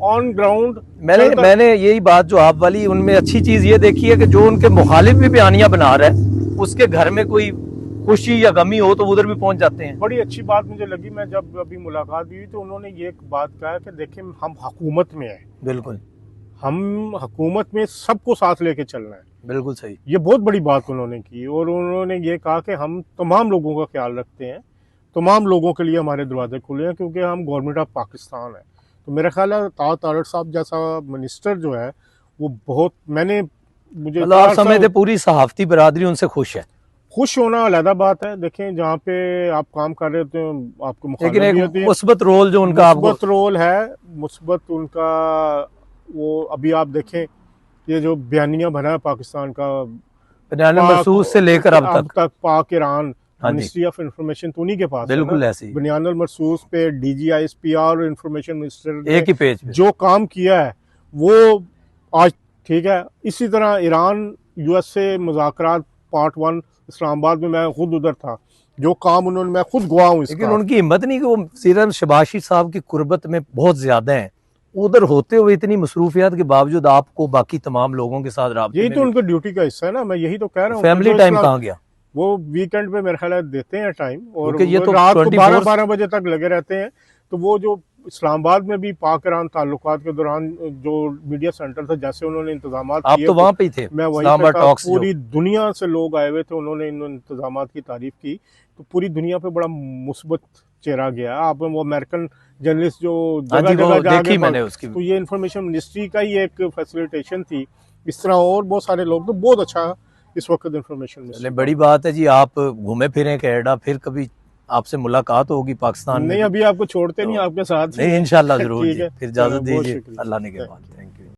Speaker 1: ऑन ग्राउंड।
Speaker 2: मैंने यही बात जो आप वाली, उनमें अच्छी चीज ये देखी है कि जो उनके मुखालिफ भी बयानियां बना रहा है, उसके घर में कोई खुशी या गमी हो तो उधर भी पहुंच जाते हैं।
Speaker 1: बड़ी अच्छी बात मुझे लगी, मैं जब अभी मुलाकात हुई तो उन्होंने ये एक बात कहा कि देखिए हम हुकूमत में हैं,
Speaker 2: बिल्कुल
Speaker 1: हम हुकूमत में सबको साथ लेके चलना है।
Speaker 2: बिल्कुल सही,
Speaker 1: ये बहुत बड़ी बात उन्होंने की। और उन्होंने ये कहा कि हम तमाम लोगों का ख्याल रखते हैं, तमाम लोगों के लिए हमारे दरवाजे खुले हैं, क्योंकि हम गवर्नमेंट ऑफ पाकिस्तान है। तो मेरा ख्याल है तारड़ साहब जैसा मिनिस्टर जो है वो बहुत, मुझे
Speaker 2: मतलब आप समझते पूरी सहाफती बरादरी उनसे खुश है।
Speaker 1: खुश होना अलग बात है, देखें जहाँ पे आप काम कर रहे होते हैं आपको
Speaker 2: लेकिन एक मुस्बत रोल जो उनका,
Speaker 1: मुस्बत रोल है, मुस्बत उनका वो। अभी आप देखें ये जो बयानिया बना है पाकिस्तान का,
Speaker 2: बयान मरसूस से लेकर अब
Speaker 1: तक पाक ईरान मिनिस्ट्री ऑफ इंफॉर्मेशन तो उन्हीं के पास
Speaker 2: बिल्कुल ऐसी,
Speaker 1: बयान मरसूस पे DGISPR और इंफॉर्मेशन मिनिस्टर
Speaker 2: एक ही पेज पे
Speaker 1: जो काम किया है वो आज ठीक है। इसी तरह ईरान USA मुज़ाकरात पार्ट 1 इस्लामाबाद में, मैं खुद उधर था, जो काम उन्होंने, मैं खुद गवाह हूँ
Speaker 2: लेकिन
Speaker 1: इसका।
Speaker 2: उनकी हिम्मत नहीं कि वो सिर्फ शबाशी साहब की कुर्बत में बहुत ज्यादा है, उधर होते हुए इतनी मसरूफियात के बावजूद आपको बाकी तमाम लोगों के साथ राब्ते
Speaker 1: यही
Speaker 2: में
Speaker 1: तो
Speaker 2: भी,
Speaker 1: उनका ड्यूटी का हिस्सा है ना, मैं यही तो कह रहा हूँ कि
Speaker 2: फैमिली
Speaker 1: जो
Speaker 2: टाइम कहाँ गया?
Speaker 1: वो वीकेंड पे मेरे ख्याल है देते हैं टाइम, और
Speaker 2: क्योंकि ये
Speaker 1: वो
Speaker 2: तो
Speaker 1: रात को
Speaker 2: 24
Speaker 1: 12 बजे तक लगे रहते हैं। तो वो जो इस्लामाबाद में भी पाक ईरान ताल्लुकात के दौरान जो मीडिया सेंटर था, जैसे उन्होंने इंतजाम
Speaker 2: आप
Speaker 1: किए,
Speaker 2: तो वहां पे ही थे,
Speaker 1: मैं वहीं पे
Speaker 2: इस्लामाबाद
Speaker 1: था,
Speaker 2: टॉक्स जो।
Speaker 1: पूरी दुनिया से लोग आए हुए थे, उन्होंने इन इंतजाम की तारीफ की, तो पूरी दुनिया पे बड़ा मुस्बत चेहरा गया। आप वो अमेरिकन जर्नलिस्ट जो
Speaker 2: हाँ
Speaker 1: जगह
Speaker 2: जी, वो
Speaker 1: जगह
Speaker 2: देखी
Speaker 1: जाके,
Speaker 2: मैंने उसकी।
Speaker 1: तो ये इंफॉर्मेशन मिनिस्ट्री का ही एक फैसिलिटेशन थी। इस तरह और बहुत सारे लोग, तो बहुत अच्छा इस वक्त इंफॉर्मेशन
Speaker 2: चले,
Speaker 1: मिनिस्ट्री
Speaker 2: बड़ी
Speaker 1: काम।
Speaker 2: बात है जी, आप घूमे फिरे कनाडा, फिर कभी आपसे मुलाकात होगी पाकिस्तान में
Speaker 1: नहीं,
Speaker 2: भी।
Speaker 1: अभी आपको छोड़ते नहीं,
Speaker 2: तो
Speaker 1: आपके साथ ही
Speaker 2: नहीं,
Speaker 1: हैं।
Speaker 2: इंशाल्लाह जरूर
Speaker 1: ठीक
Speaker 2: जी,
Speaker 1: है,
Speaker 2: फिर
Speaker 1: चलो,
Speaker 2: इजाजत
Speaker 1: बहुत
Speaker 2: दीजिए,
Speaker 1: शुक्रिया,
Speaker 2: अल्लाह ने के
Speaker 1: थैंक
Speaker 2: बाद,
Speaker 1: यू।
Speaker 2: Thank you.